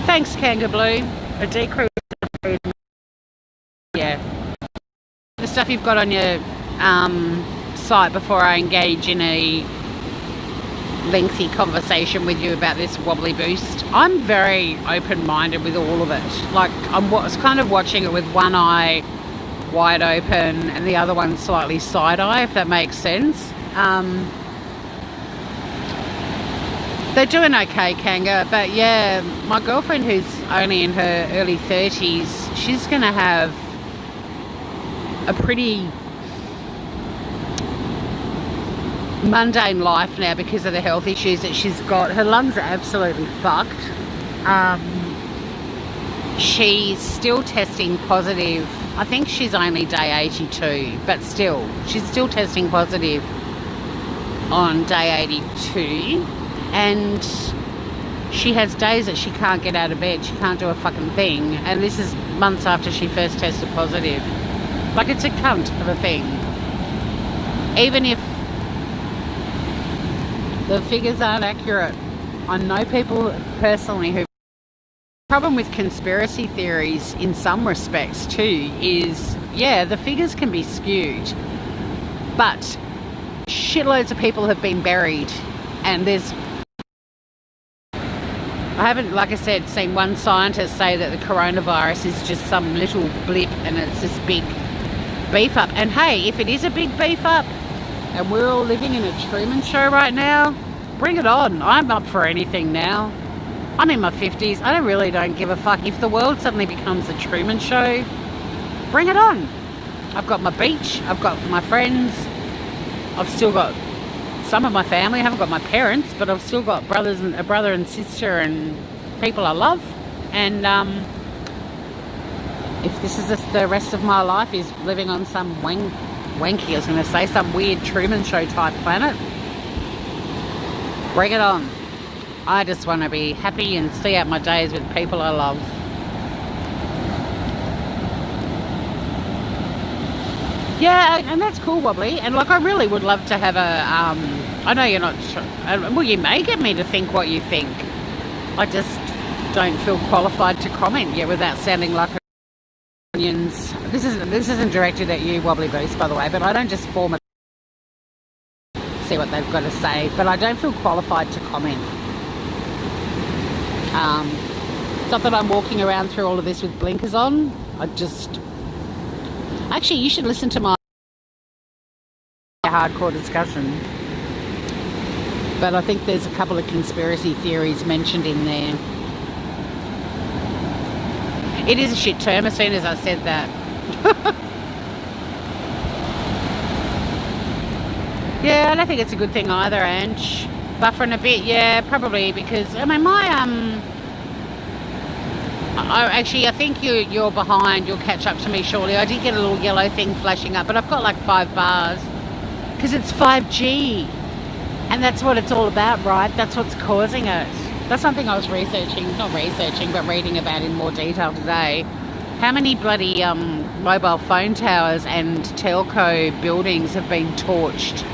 Thanks, Kanga Blue. A decrease. Yeah. The stuff you've got on your site before I engage in a lengthy conversation with you about this Wobbly Boost. I'm very open-minded with all of it. Like, I was kind of watching it with one eye wide open and the other one slightly side-eye, if that makes sense. They're doing okay, Kanga, but yeah, my girlfriend who's only in her early 30s, she's going to have a pretty mundane life now because of the health issues that she's got. Her lungs are absolutely fucked. She's still testing positive. I think she's only day 82, but still, she's still testing positive on day 82. And she has days that she can't get out of bed. She can't do a fucking thing. And this is months after she first tested positive. Like, it's a cunt of a thing. Even if the figures aren't accurate, I know people personally who... The problem with conspiracy theories in some respects too is, yeah, the figures can be skewed, but shitloads of people have been buried, and I haven't, like I said, seen one scientist say that the coronavirus is just some little blip and it's this big beef up. And hey, if it is a big beef up and we're all living in a Truman Show right now, bring it on. I'm up for anything now. I'm in my 50s. I don't give a fuck. If the world suddenly becomes a Truman Show, bring it on. I've got my beach. I've got my friends. I've still got some of my family. I haven't got my parents, but I've still got a brother and sister and people I love. And if this is the rest of my life is living on some wanky, I was going to say, some weird Truman Show type planet, bring it on. I just want to be happy and see out my days with people I love. Yeah, and that's cool, Wobbly. And like, I really would love to have I know you're not sure. Well, you may get me to think what you think. I just don't feel qualified to comment yet without sounding like opinions. This isn't directed at you, Wobbly Boost, by the way, but I don't just form a see what they've got to say, but I don't feel qualified to comment. It's not that I'm walking around through all of this with blinkers on. Actually, you should listen to my hardcore discussion. But I think there's a couple of conspiracy theories mentioned in there. It is a shit term as soon as I said that. Yeah, I don't think it's a good thing either, Ange. Buffering a bit, yeah, probably, because, I mean, I think you're behind. You'll catch up to me shortly. I did get a little yellow thing flashing up, but I've got like 5 bars because it's 5G. And that's what it's all about, right? That's what's causing it. That's something I was reading about in more detail today. How many bloody mobile phone towers and telco buildings have been torched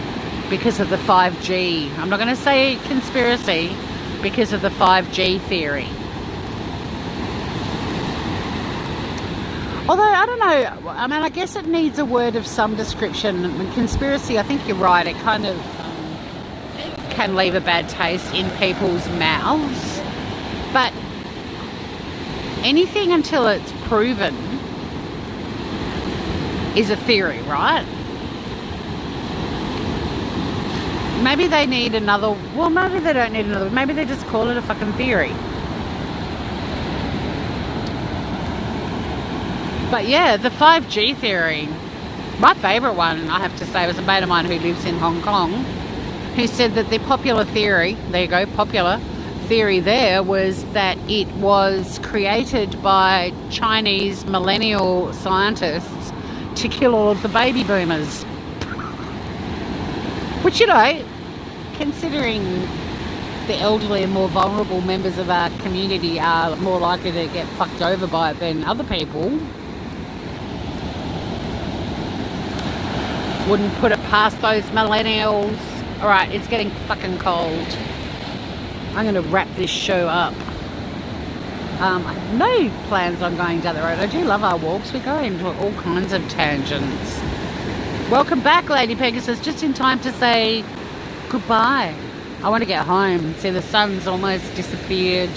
because of the 5G? I'm not going to say conspiracy, because of the 5G theory. Although, I don't know, I mean, I guess it needs a word of some description. Conspiracy, I think you're right, it kind of can leave a bad taste in people's mouths. But anything until it's proven is a theory, right? Maybe they need another, well, maybe they don't need another, maybe they just call it a fucking theory. But yeah, the 5G theory, my favourite one, I have to say, was a mate of mine who lives in Hong Kong, who said that the popular theory, there you go, popular theory there, was that it was created by Chinese millennial scientists to kill all of the baby boomers. Which, you know, considering the elderly and more vulnerable members of our community are more likely to get fucked over by it than other people, wouldn't put it past those millennials. Alright, it's getting fucking cold. I'm going to wrap this show up. I have no plans on going down the road. I do love our walks. We go into all kinds of tangents. Welcome back, Lady Pegasus. Just in time to say goodbye. I want to get home. See, the sun's almost disappeared.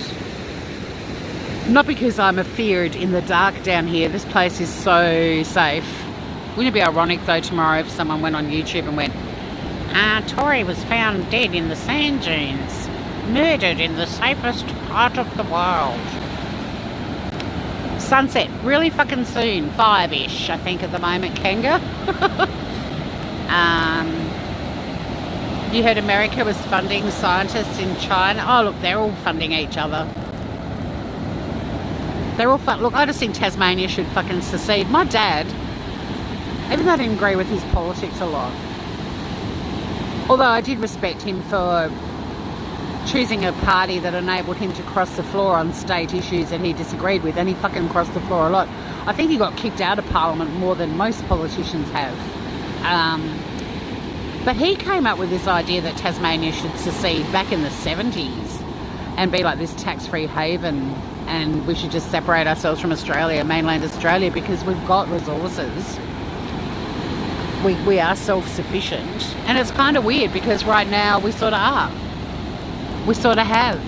Not because I'm afeared in the dark down here. This place is so safe. Wouldn't it be ironic, though, tomorrow if someone went on YouTube and went, Tori was found dead in the sand dunes, murdered in the safest part of the world. Sunset really fucking soon, 5-ish, I think, at the moment, Kanga. You heard America was funding scientists in China. Oh, look, they're all funding each other. They're all look, I just think Tasmania should fucking secede. My dad, even though I didn't agree with his politics a lot, although I did respect him for choosing a party that enabled him to cross the floor on state issues that he disagreed with, and he fucking crossed the floor a lot. I think he got kicked out of Parliament more than most politicians have. But he came up with this idea that Tasmania should secede back in the 70s and be like this tax-free haven, and we should just separate ourselves from Australia, mainland Australia, because we've got resources. We are self-sufficient. And it's kind of weird because right now we sort of are. We sort of have.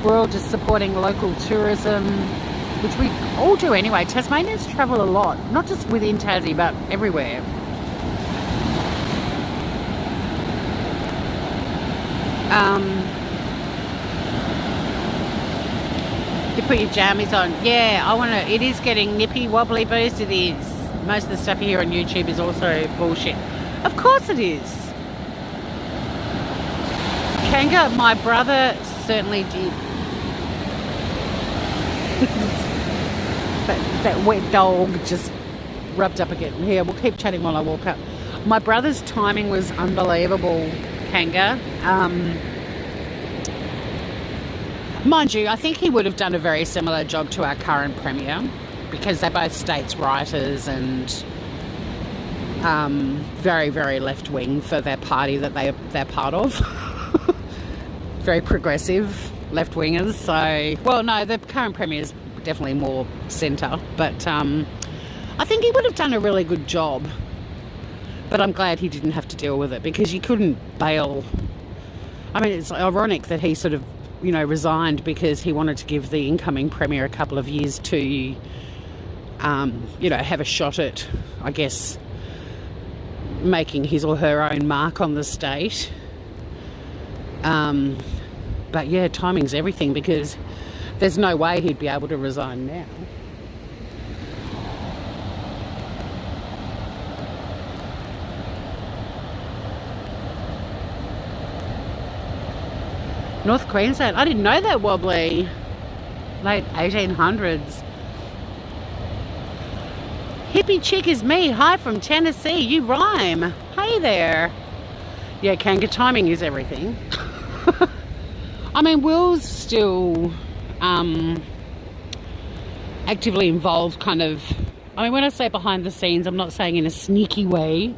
We're all just supporting local tourism, which we all do anyway. Tasmanians travel a lot, not just within Tassie, but everywhere. You put your jammies on. Yeah, I want to. It is getting nippy, wobbly boost. It is. Most of the stuff you hear on YouTube is also bullshit. Of course it is. Kanga, my brother certainly did. that wet dog just rubbed up again. Here, we'll keep chatting while I walk up. My brother's timing was unbelievable, Kanga. Mind you, I think he would have done a very similar job to our current Premier, because they're both states writers and very, very left-wing for their party that they're part of. Very progressive left-wingers. So, well, no, the current Premier's definitely more centre. But I think he would have done a really good job. But I'm glad he didn't have to deal with it, because you couldn't bail. I mean, it's ironic that he sort of, you know, resigned because he wanted to give the incoming Premier a couple of years to, you know, have a shot at, I guess, making his or her own mark on the state. But yeah, timing's everything, because there's no way he'd be able to resign now. North Queensland, I didn't know that, wobbly. Late 1800s. Hippie chick is me. Hi from Tennessee. You rhyme. Hey there. Yeah, Kanga, timing is everything. I mean, Will's still actively involved, kind of. I mean, when I say behind the scenes, I'm not saying in a sneaky way.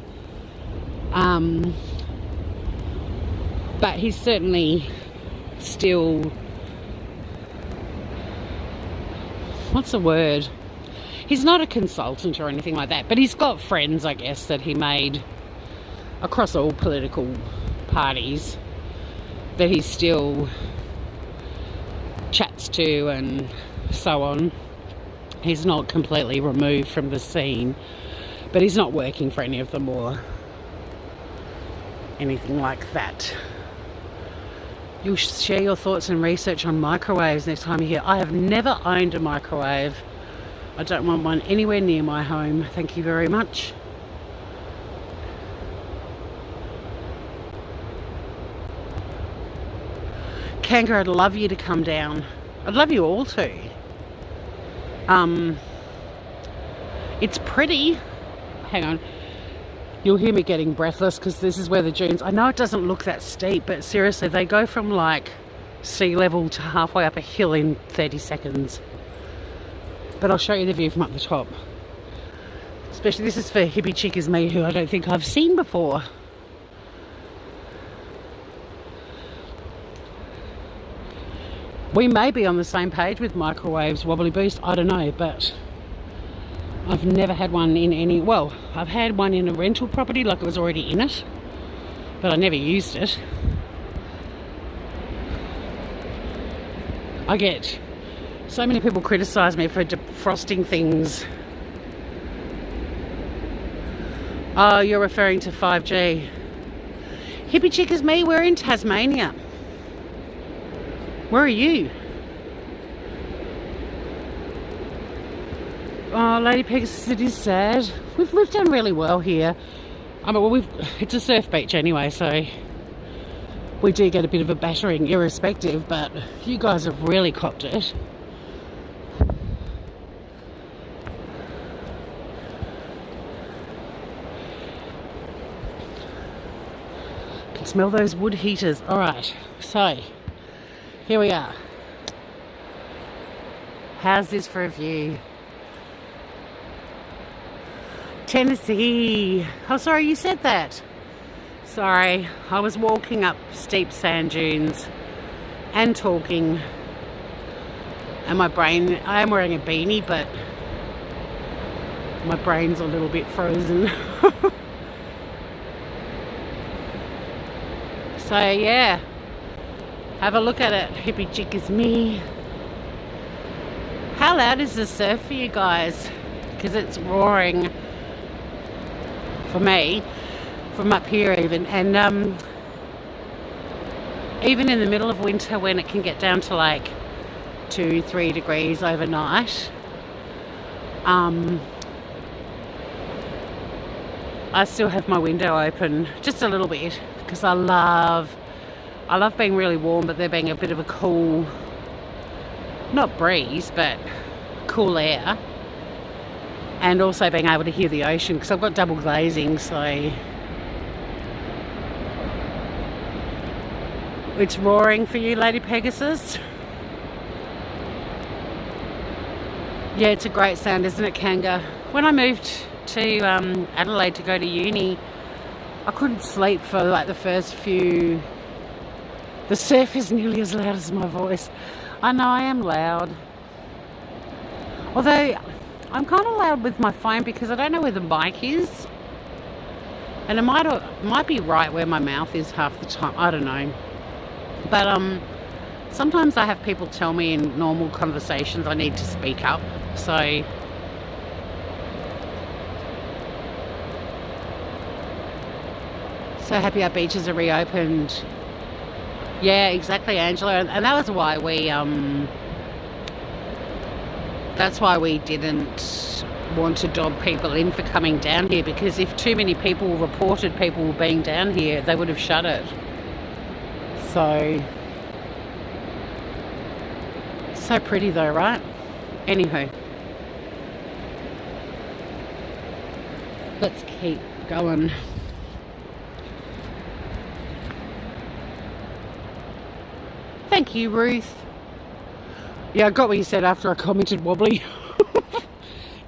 But he's certainly still, what's the word? He's not a consultant or anything like that, but he's got friends, I guess, that he made across all political parties that he still chats to and so on. He's not completely removed from the scene, but he's not working for any of them or anything like that. You'll share your thoughts and research on microwaves next time you're here. I have never owned a microwave. I don't want one anywhere near my home. Thank you very much. Kanga, I'd love you to come down. I'd love you all to. It's pretty. Hang on. You'll hear me getting breathless because this is where the dunes... I know it doesn't look that steep, but seriously, they go from like sea level to halfway up a hill in 30 seconds. But I'll show you the view from up the top. Especially, this is for hippie chick as me, who I don't think I've seen before. We may be on the same page with microwaves, Wobbly Boost, I don't know, but I've never had one in any... Well, I've had one in a rental property, like it was already in it, but I never used it. I get so many people criticise me for defrosting things. Oh, you're referring to 5G. Hippie chick is me, we're in Tasmania. Where are you? Oh, Lady Pegasus, it is sad. We've done really well here. I mean, well, it's a surf beach anyway, so we do get a bit of a battering irrespective, but you guys have really copped it. Can smell those wood heaters. All right, so here we are. How's this for a view? Tennessee. Oh, sorry, you said that. Sorry, I was walking up steep sand dunes and talking, and my brain, I am wearing a beanie, but my brain's a little bit frozen. So yeah, have a look at it. Hippie chick is me. How loud is the surf for you guys? Because it's roaring for me from up here even, and even in the middle of winter when it can get down to like 2-3 degrees overnight, I still have my window open just a little bit because I love being really warm, but there being a bit of a cool, not breeze, but cool air. And also being able to hear the ocean, because I've got double glazing, so it's roaring for you, Lady Pegasus. Yeah, it's a great sound, isn't it, Kanga? When I moved to Adelaide to go to uni, I couldn't sleep for like the first few... The surf is nearly as loud as my voice. I know I am loud. Although I'm kind of loud with my phone because I don't know where the mic is. And it might be right where my mouth is half the time. I don't know. But sometimes I have people tell me in normal conversations I need to speak up. So happy our beaches are reopened. Yeah, exactly, Angela. And that was why we didn't want to dob people in for coming down here, because if too many people reported people being down here, they would have shut it. So pretty though, right? Anywho, let's keep going. Thank you, Ruth. Yeah, I got what you said after I commented wobbly.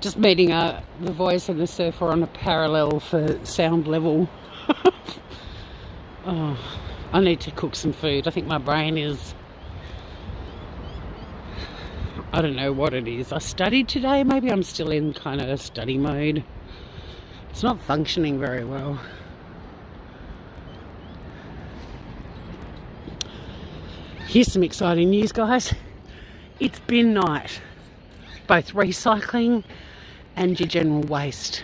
Just meeting the voice and the surfer on a parallel for sound level. Oh, I need to cook some food. I think my brain is... I don't know what it is. I studied today. Maybe I'm still in kind of study mode. It's not functioning very well. Here's some exciting news, guys. It's bin night. Both recycling and your general waste.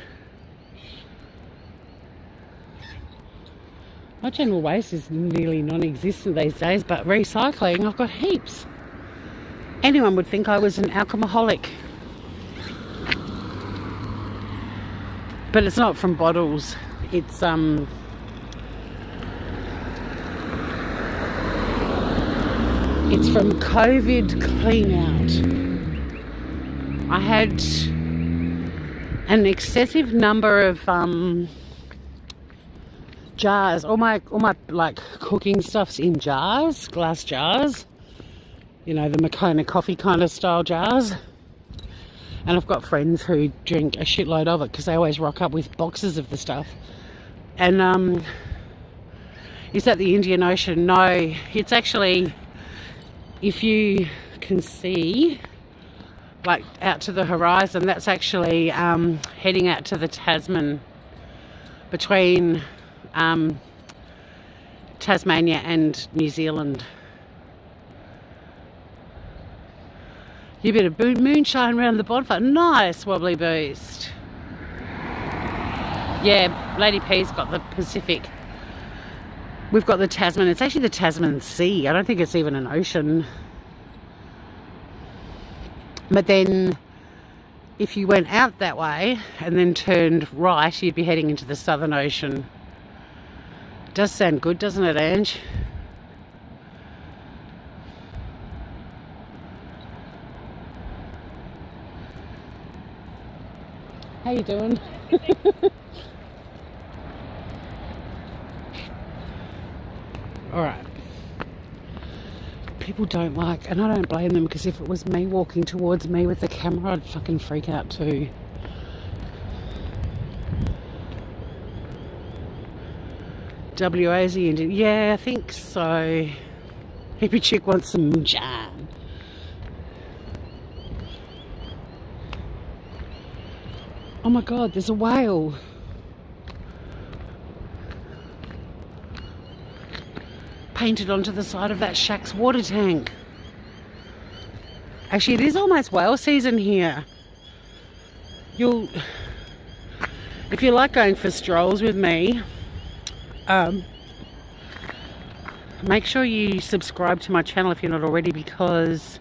My general waste is nearly non-existent these days, but recycling, I've got heaps. Anyone would think I was an alcoholic. But it's not from bottles. It's from COVID clean out. I had an excessive number of jars. All my like cooking stuff's in jars, glass jars. You know, the Makona coffee kind of style jars. And I've got friends who drink a shitload of it because they always rock up with boxes of the stuff. And is that the Indian Ocean? No, it's actually, if you can see, like out to the horizon, that's actually heading out to the Tasman, between Tasmania and New Zealand. You bit of moonshine around the bonfire. Nice wobbly boost. Yeah, Lady P's got the Pacific. We've got the Tasman. It's actually the Tasman Sea. I don't think it's even an ocean. But then if you went out that way and then turned right, you'd be heading into the Southern Ocean. Does sound good, doesn't it, Ange? How you doing? All right. People don't like, and I don't blame them, because if it was me walking towards me with the camera, I'd fucking freak out too. WA's the Indian. Yeah, I think so. Hippie chick wants some moonshine. Oh my god, there's a whale. Painted onto the side of that shack's water tank. Actually, it is almost whale season here. If you like going for strolls with me, make sure you subscribe to my channel if you're not already, because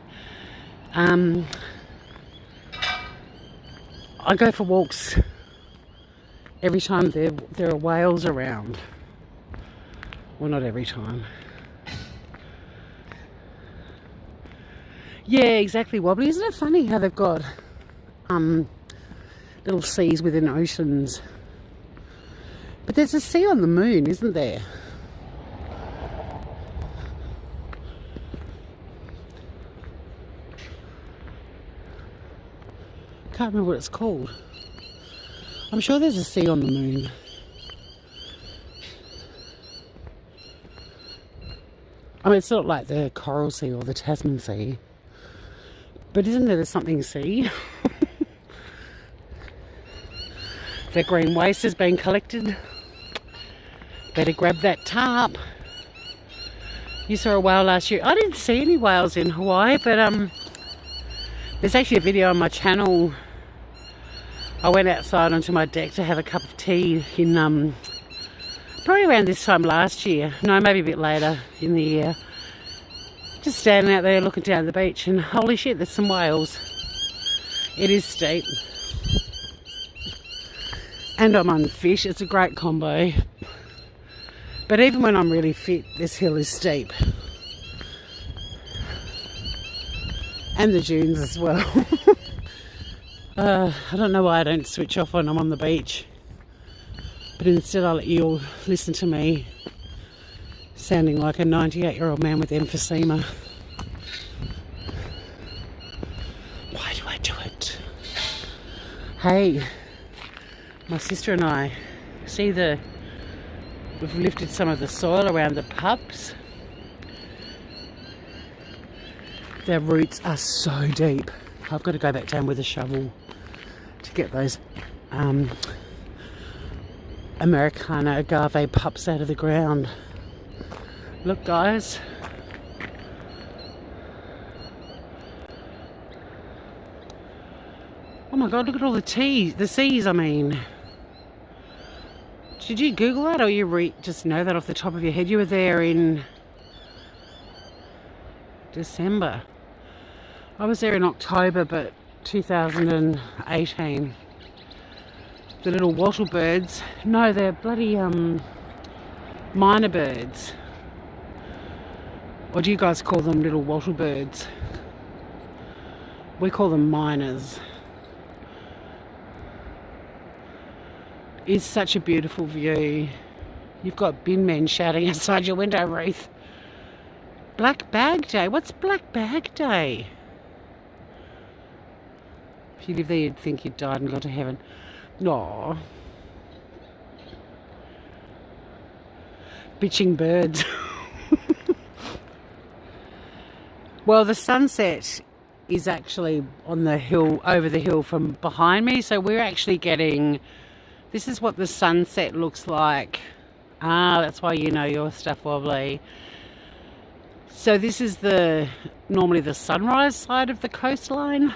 I go for walks every time there are whales around. Well, not every time. Yeah, exactly, wobbly. Isn't it funny how they've got little seas within oceans? But there's a sea on the moon, isn't there? Can't remember what it's called. I'm sure there's a sea on the moon. I mean, it's not like the Coral Sea or the Tasman Sea. But isn't there something sea? The green waste has been collected. Better grab that tarp. You saw a whale last year. I didn't see any whales in Hawaii, but there's actually a video on my channel. I went outside onto my deck to have a cup of tea in probably around this time last year. No, maybe a bit later in the year. Just standing out there looking down the beach, and holy shit, there's some whales. It is steep. And I'm on fish. It's a great combo. But even when I'm really fit, this hill is steep. And the dunes as well. I don't know why I don't switch off when I'm on the beach. But instead I'll let you all listen to me sounding like a 98-year-old man with emphysema. Why do I do it? Hey, my sister and I, we've lifted some of the soil around the pups. Their roots are so deep. I've got to go back down with a shovel to get those Americana agave pups out of the ground. Look, guys. Oh my God, look at all the seas, I mean. Did you Google that, or you just know that off the top of your head? You were there in December. I was there in October, but 2018. The little wattle birds. No, they're bloody minor birds. Or do you guys call them little wattle birds? We call them miners. It's such a beautiful view. You've got bin men shouting outside your window, Ruth. Black Bag Day? What's Black Bag Day? If you live there, you'd think you'd died and gone to heaven. Aww. Bitching birds. Well, the sunset is actually on the hill, over the hill from behind me. So we're actually getting... This is what the sunset looks like. Ah, that's why you know your stuff, Wobbly. So this is normally the sunrise side of the coastline.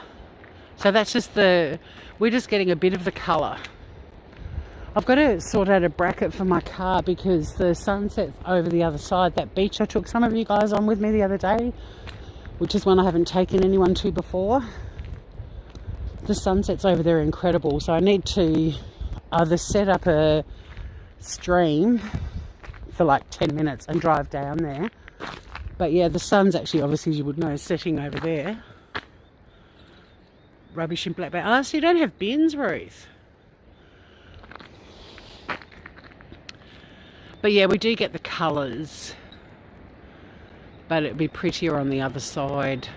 So that's just we're just getting a bit of the colour. I've got to sort out a bracket for my car because the sunset's over the other side. That beach I took some of you guys on with me the other day, which is one I haven't taken anyone to before. The sunset's over there incredible. So I need to either set up a stream for like 10 minutes and drive down there. But yeah, the sun's actually, obviously, as you would know, setting over there. Rubbish in Black Bay. Oh, so you don't have bins, Ruth? But yeah, we do get the colours. But it'd be prettier on the other side.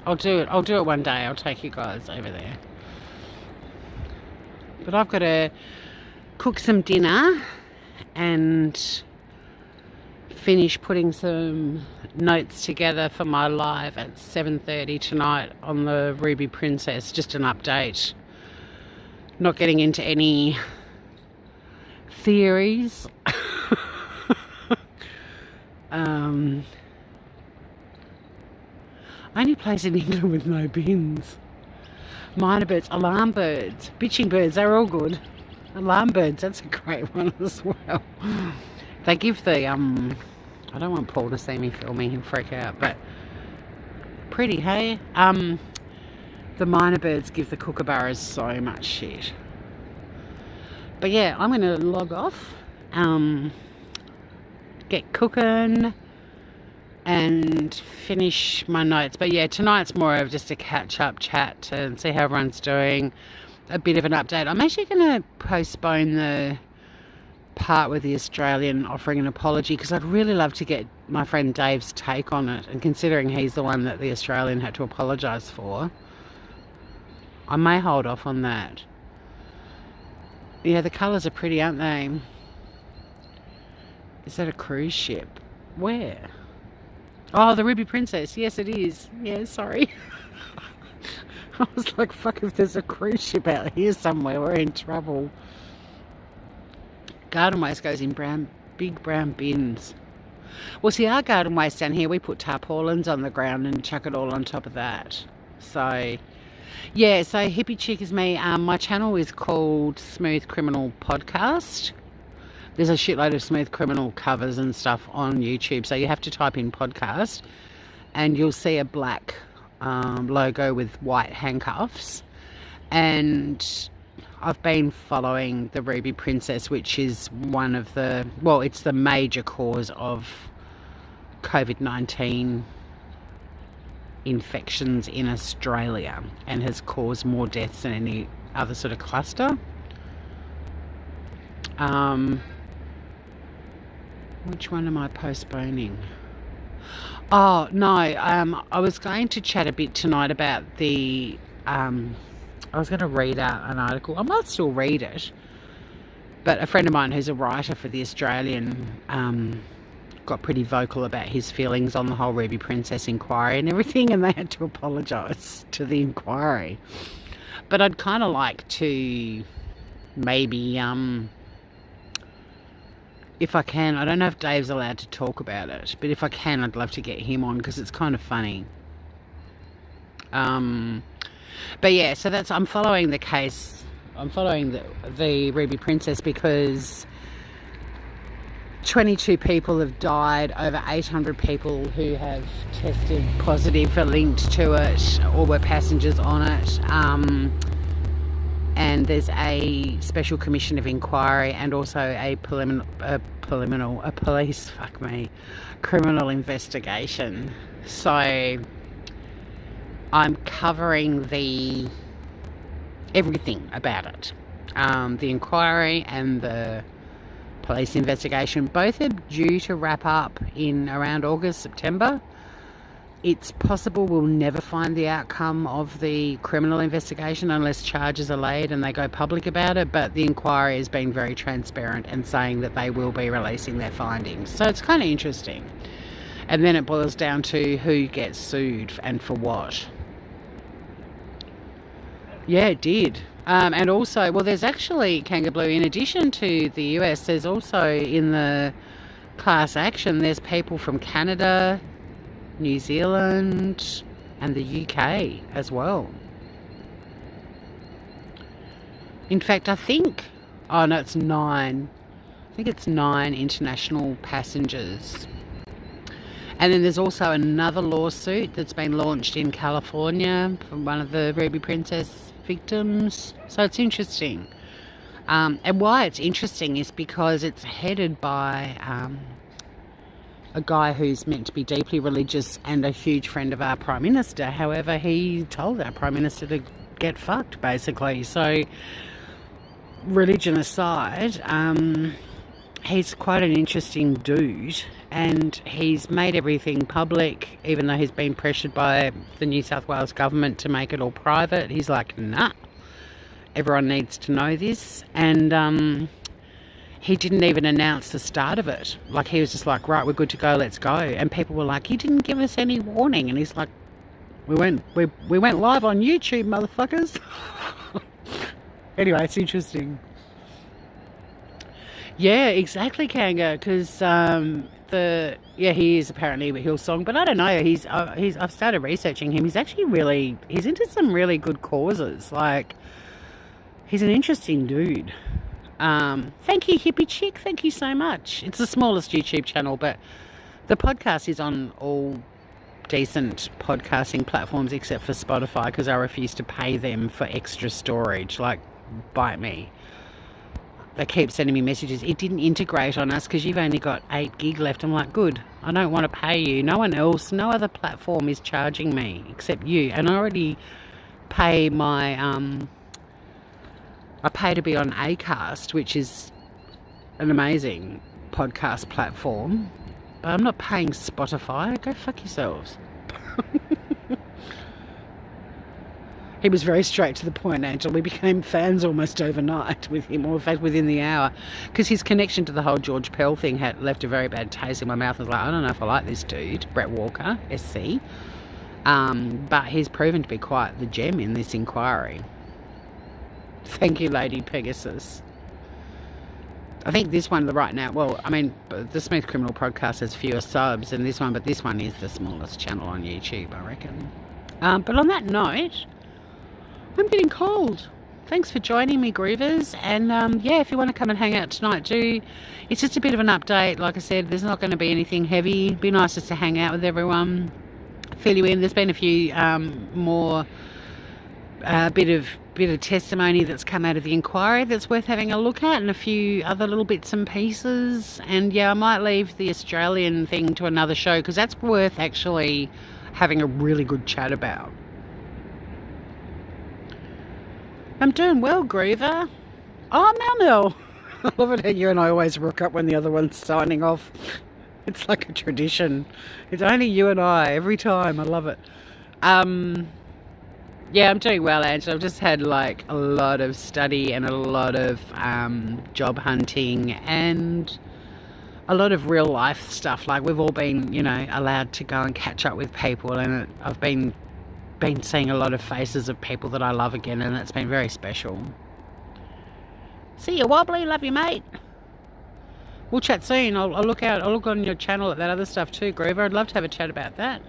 I'll do it one day. I'll take you guys over there. But I've got to cook some dinner and finish putting some notes together for my live at 7:30 tonight on the Ruby Princess. Just an update. Not getting into any theories. Only place in England with no bins. Minor birds, alarm birds, bitching birds, they're all good. Alarm birds, that's a great one as well. They give the, I don't want Paul to see me filming and freak out, but pretty, hey? The minor birds give the kookaburras so much shit. But yeah, I'm going to log off, get cooking, and finish my notes. But yeah, tonight's more of just a catch-up chat and see how everyone's doing. A bit of an update. I'm actually going to postpone the part with the Australian offering an apology because I'd really love to get my friend Dave's take on it, and considering he's the one that the Australian had to apologise for, I may hold off on that. Yeah, the colours are pretty, aren't they? Is that a cruise ship? Where? Oh, the Ruby Princess. Yes, it is. Yeah, sorry. I was like, fuck, if there's a cruise ship out here somewhere, we're in trouble. Garden waste goes in big brown bins. Well, see, our garden waste down here, we put tarpaulins on the ground and chuck it all on top of that. So, yeah, so Hippie Chick is me. My channel is called Smooth Criminal Podcast. There's a shitload of Smooth Criminal covers and stuff on YouTube. So you have to type in podcast and you'll see a black logo with white handcuffs. And I've been following the Ruby Princess, which is one of the, well, it's the major cause of COVID-19 infections in Australia and has caused more deaths than any other sort of cluster. Which one am I postponing? Oh, no, I was going to chat a bit tonight about the, I was going to read out an article. I might still read it. But a friend of mine who's a writer for The Australian got pretty vocal about his feelings on the whole Ruby Princess inquiry and everything, and they had to apologise to the inquiry. But I'd kind of like to maybe, if I can, I don't know if Dave's allowed to talk about it, but if I can, I'd love to get him on because it's kind of funny. But yeah, so that's, I'm following the case. I'm following the Ruby Princess because 22 people have died, over 800 people who have tested positive are linked to it or were passengers on it. And there's a special commission of inquiry and also a criminal investigation. So I'm covering everything about it. The inquiry and the police investigation, both are due to wrap up in around August, September. It's possible we'll never find the outcome of the criminal investigation unless charges are laid and they go public about it, but the inquiry has been very transparent and saying that they will be releasing their findings. So it's kind of interesting. And then it boils down to who gets sued and for what. Yeah, it did. And also, well, there's actually, Kanga Blue, in addition to the US, there's also in the class action, there's people from Canada, New Zealand, and the UK as well. In fact, I think it's 9. I think it's 9 international passengers. And then there's also another lawsuit that's been launched in California from one of the Ruby Princess victims. So it's interesting. And why it's interesting is because it's headed by a guy who's meant to be deeply religious and a huge friend of our Prime Minister. However, he told our Prime Minister to get fucked, basically. So, religion aside, he's quite an interesting dude, and he's made everything public, even though he's been pressured by the New South Wales government to make it all private. He's like, nah, everyone needs to know this. And he didn't even announce the start of it. Like, he was just like, right, we're good to go, let's go. And people were like, you didn't give us any warning. And he's like, we went live on YouTube, motherfuckers. Anyway, it's interesting. Yeah, exactly, Kanga, because he is apparently a Hillsong, but I don't know. I've started researching him. He's actually he's into some really good causes. Like, he's an interesting dude. Thank you, Hippie Chick. Thank you so much. It's the smallest YouTube channel, but the podcast is on all decent podcasting platforms except for Spotify because I refuse to pay them for extra storage. Like, bite me. They keep sending me messages. It didn't integrate on us because you've only got 8 gig left. I'm like, good. I don't want to pay you. No one else, no other platform is charging me except you. And I already pay my, I pay to be on Acast, which is an amazing podcast platform. But I'm not paying Spotify. Go fuck yourselves. He was very straight to the point, Angela. We became fans almost overnight with him, or in fact within the hour, because his connection to the whole George Pell thing had left a very bad taste in my mouth. I was like, I don't know if I like this dude, Brett Walker, SC. But he's proven to be quite the gem in this inquiry. Thank you, Lady Pegasus. I think this one right now, well, I mean, the Smooth Criminal podcast has fewer subs than this one, but this one is the smallest channel on YouTube, I reckon. But on that note, I'm getting cold. Thanks for joining me, Groovers. And yeah, if you want to come and hang out tonight, do. It's just a bit of an update. Like I said, there's not going to be anything heavy. It'd be nice just to hang out with everyone, fill you in. There's been a few more bit of testimony that's come out of the inquiry that's worth having a look at, and a few other little bits and pieces. And yeah, I might leave the Australian thing to another show, because that's worth actually having a really good chat about. I'm doing well, Groover. Oh, Mel. I love it how you and I always rock up when the other one's signing off. It's like a tradition. It's only you and I every time. I love it. Yeah, I'm doing well, Angela. I've just had like a lot of study and a lot of job hunting and a lot of real life stuff. Like, we've all been, you know, allowed to go and catch up with people, and I've been seeing a lot of faces of people that I love again, and it's been very special. See you, Wobbly. Love you, mate. We'll chat soon. I'll look on your channel at that other stuff too, Groover. I'd love to have a chat about that.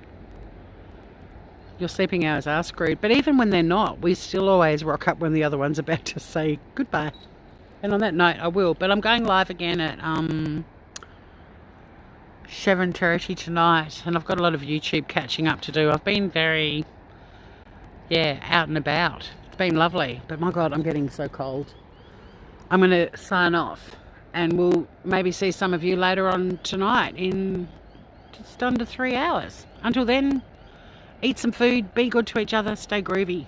Your sleeping hours are screwed, but even when they're not, we still always rock up when the other one's about to say goodbye. And on that note, I will. But I'm going live again at 7:30 tonight, and I've got a lot of YouTube catching up to do. I've been very, out and about. It's been lovely, but my God, I'm getting so cold. I'm going to sign off, and we'll maybe see some of you later on tonight in just under 3 hours. Until then, eat some food, be good to each other, stay groovy.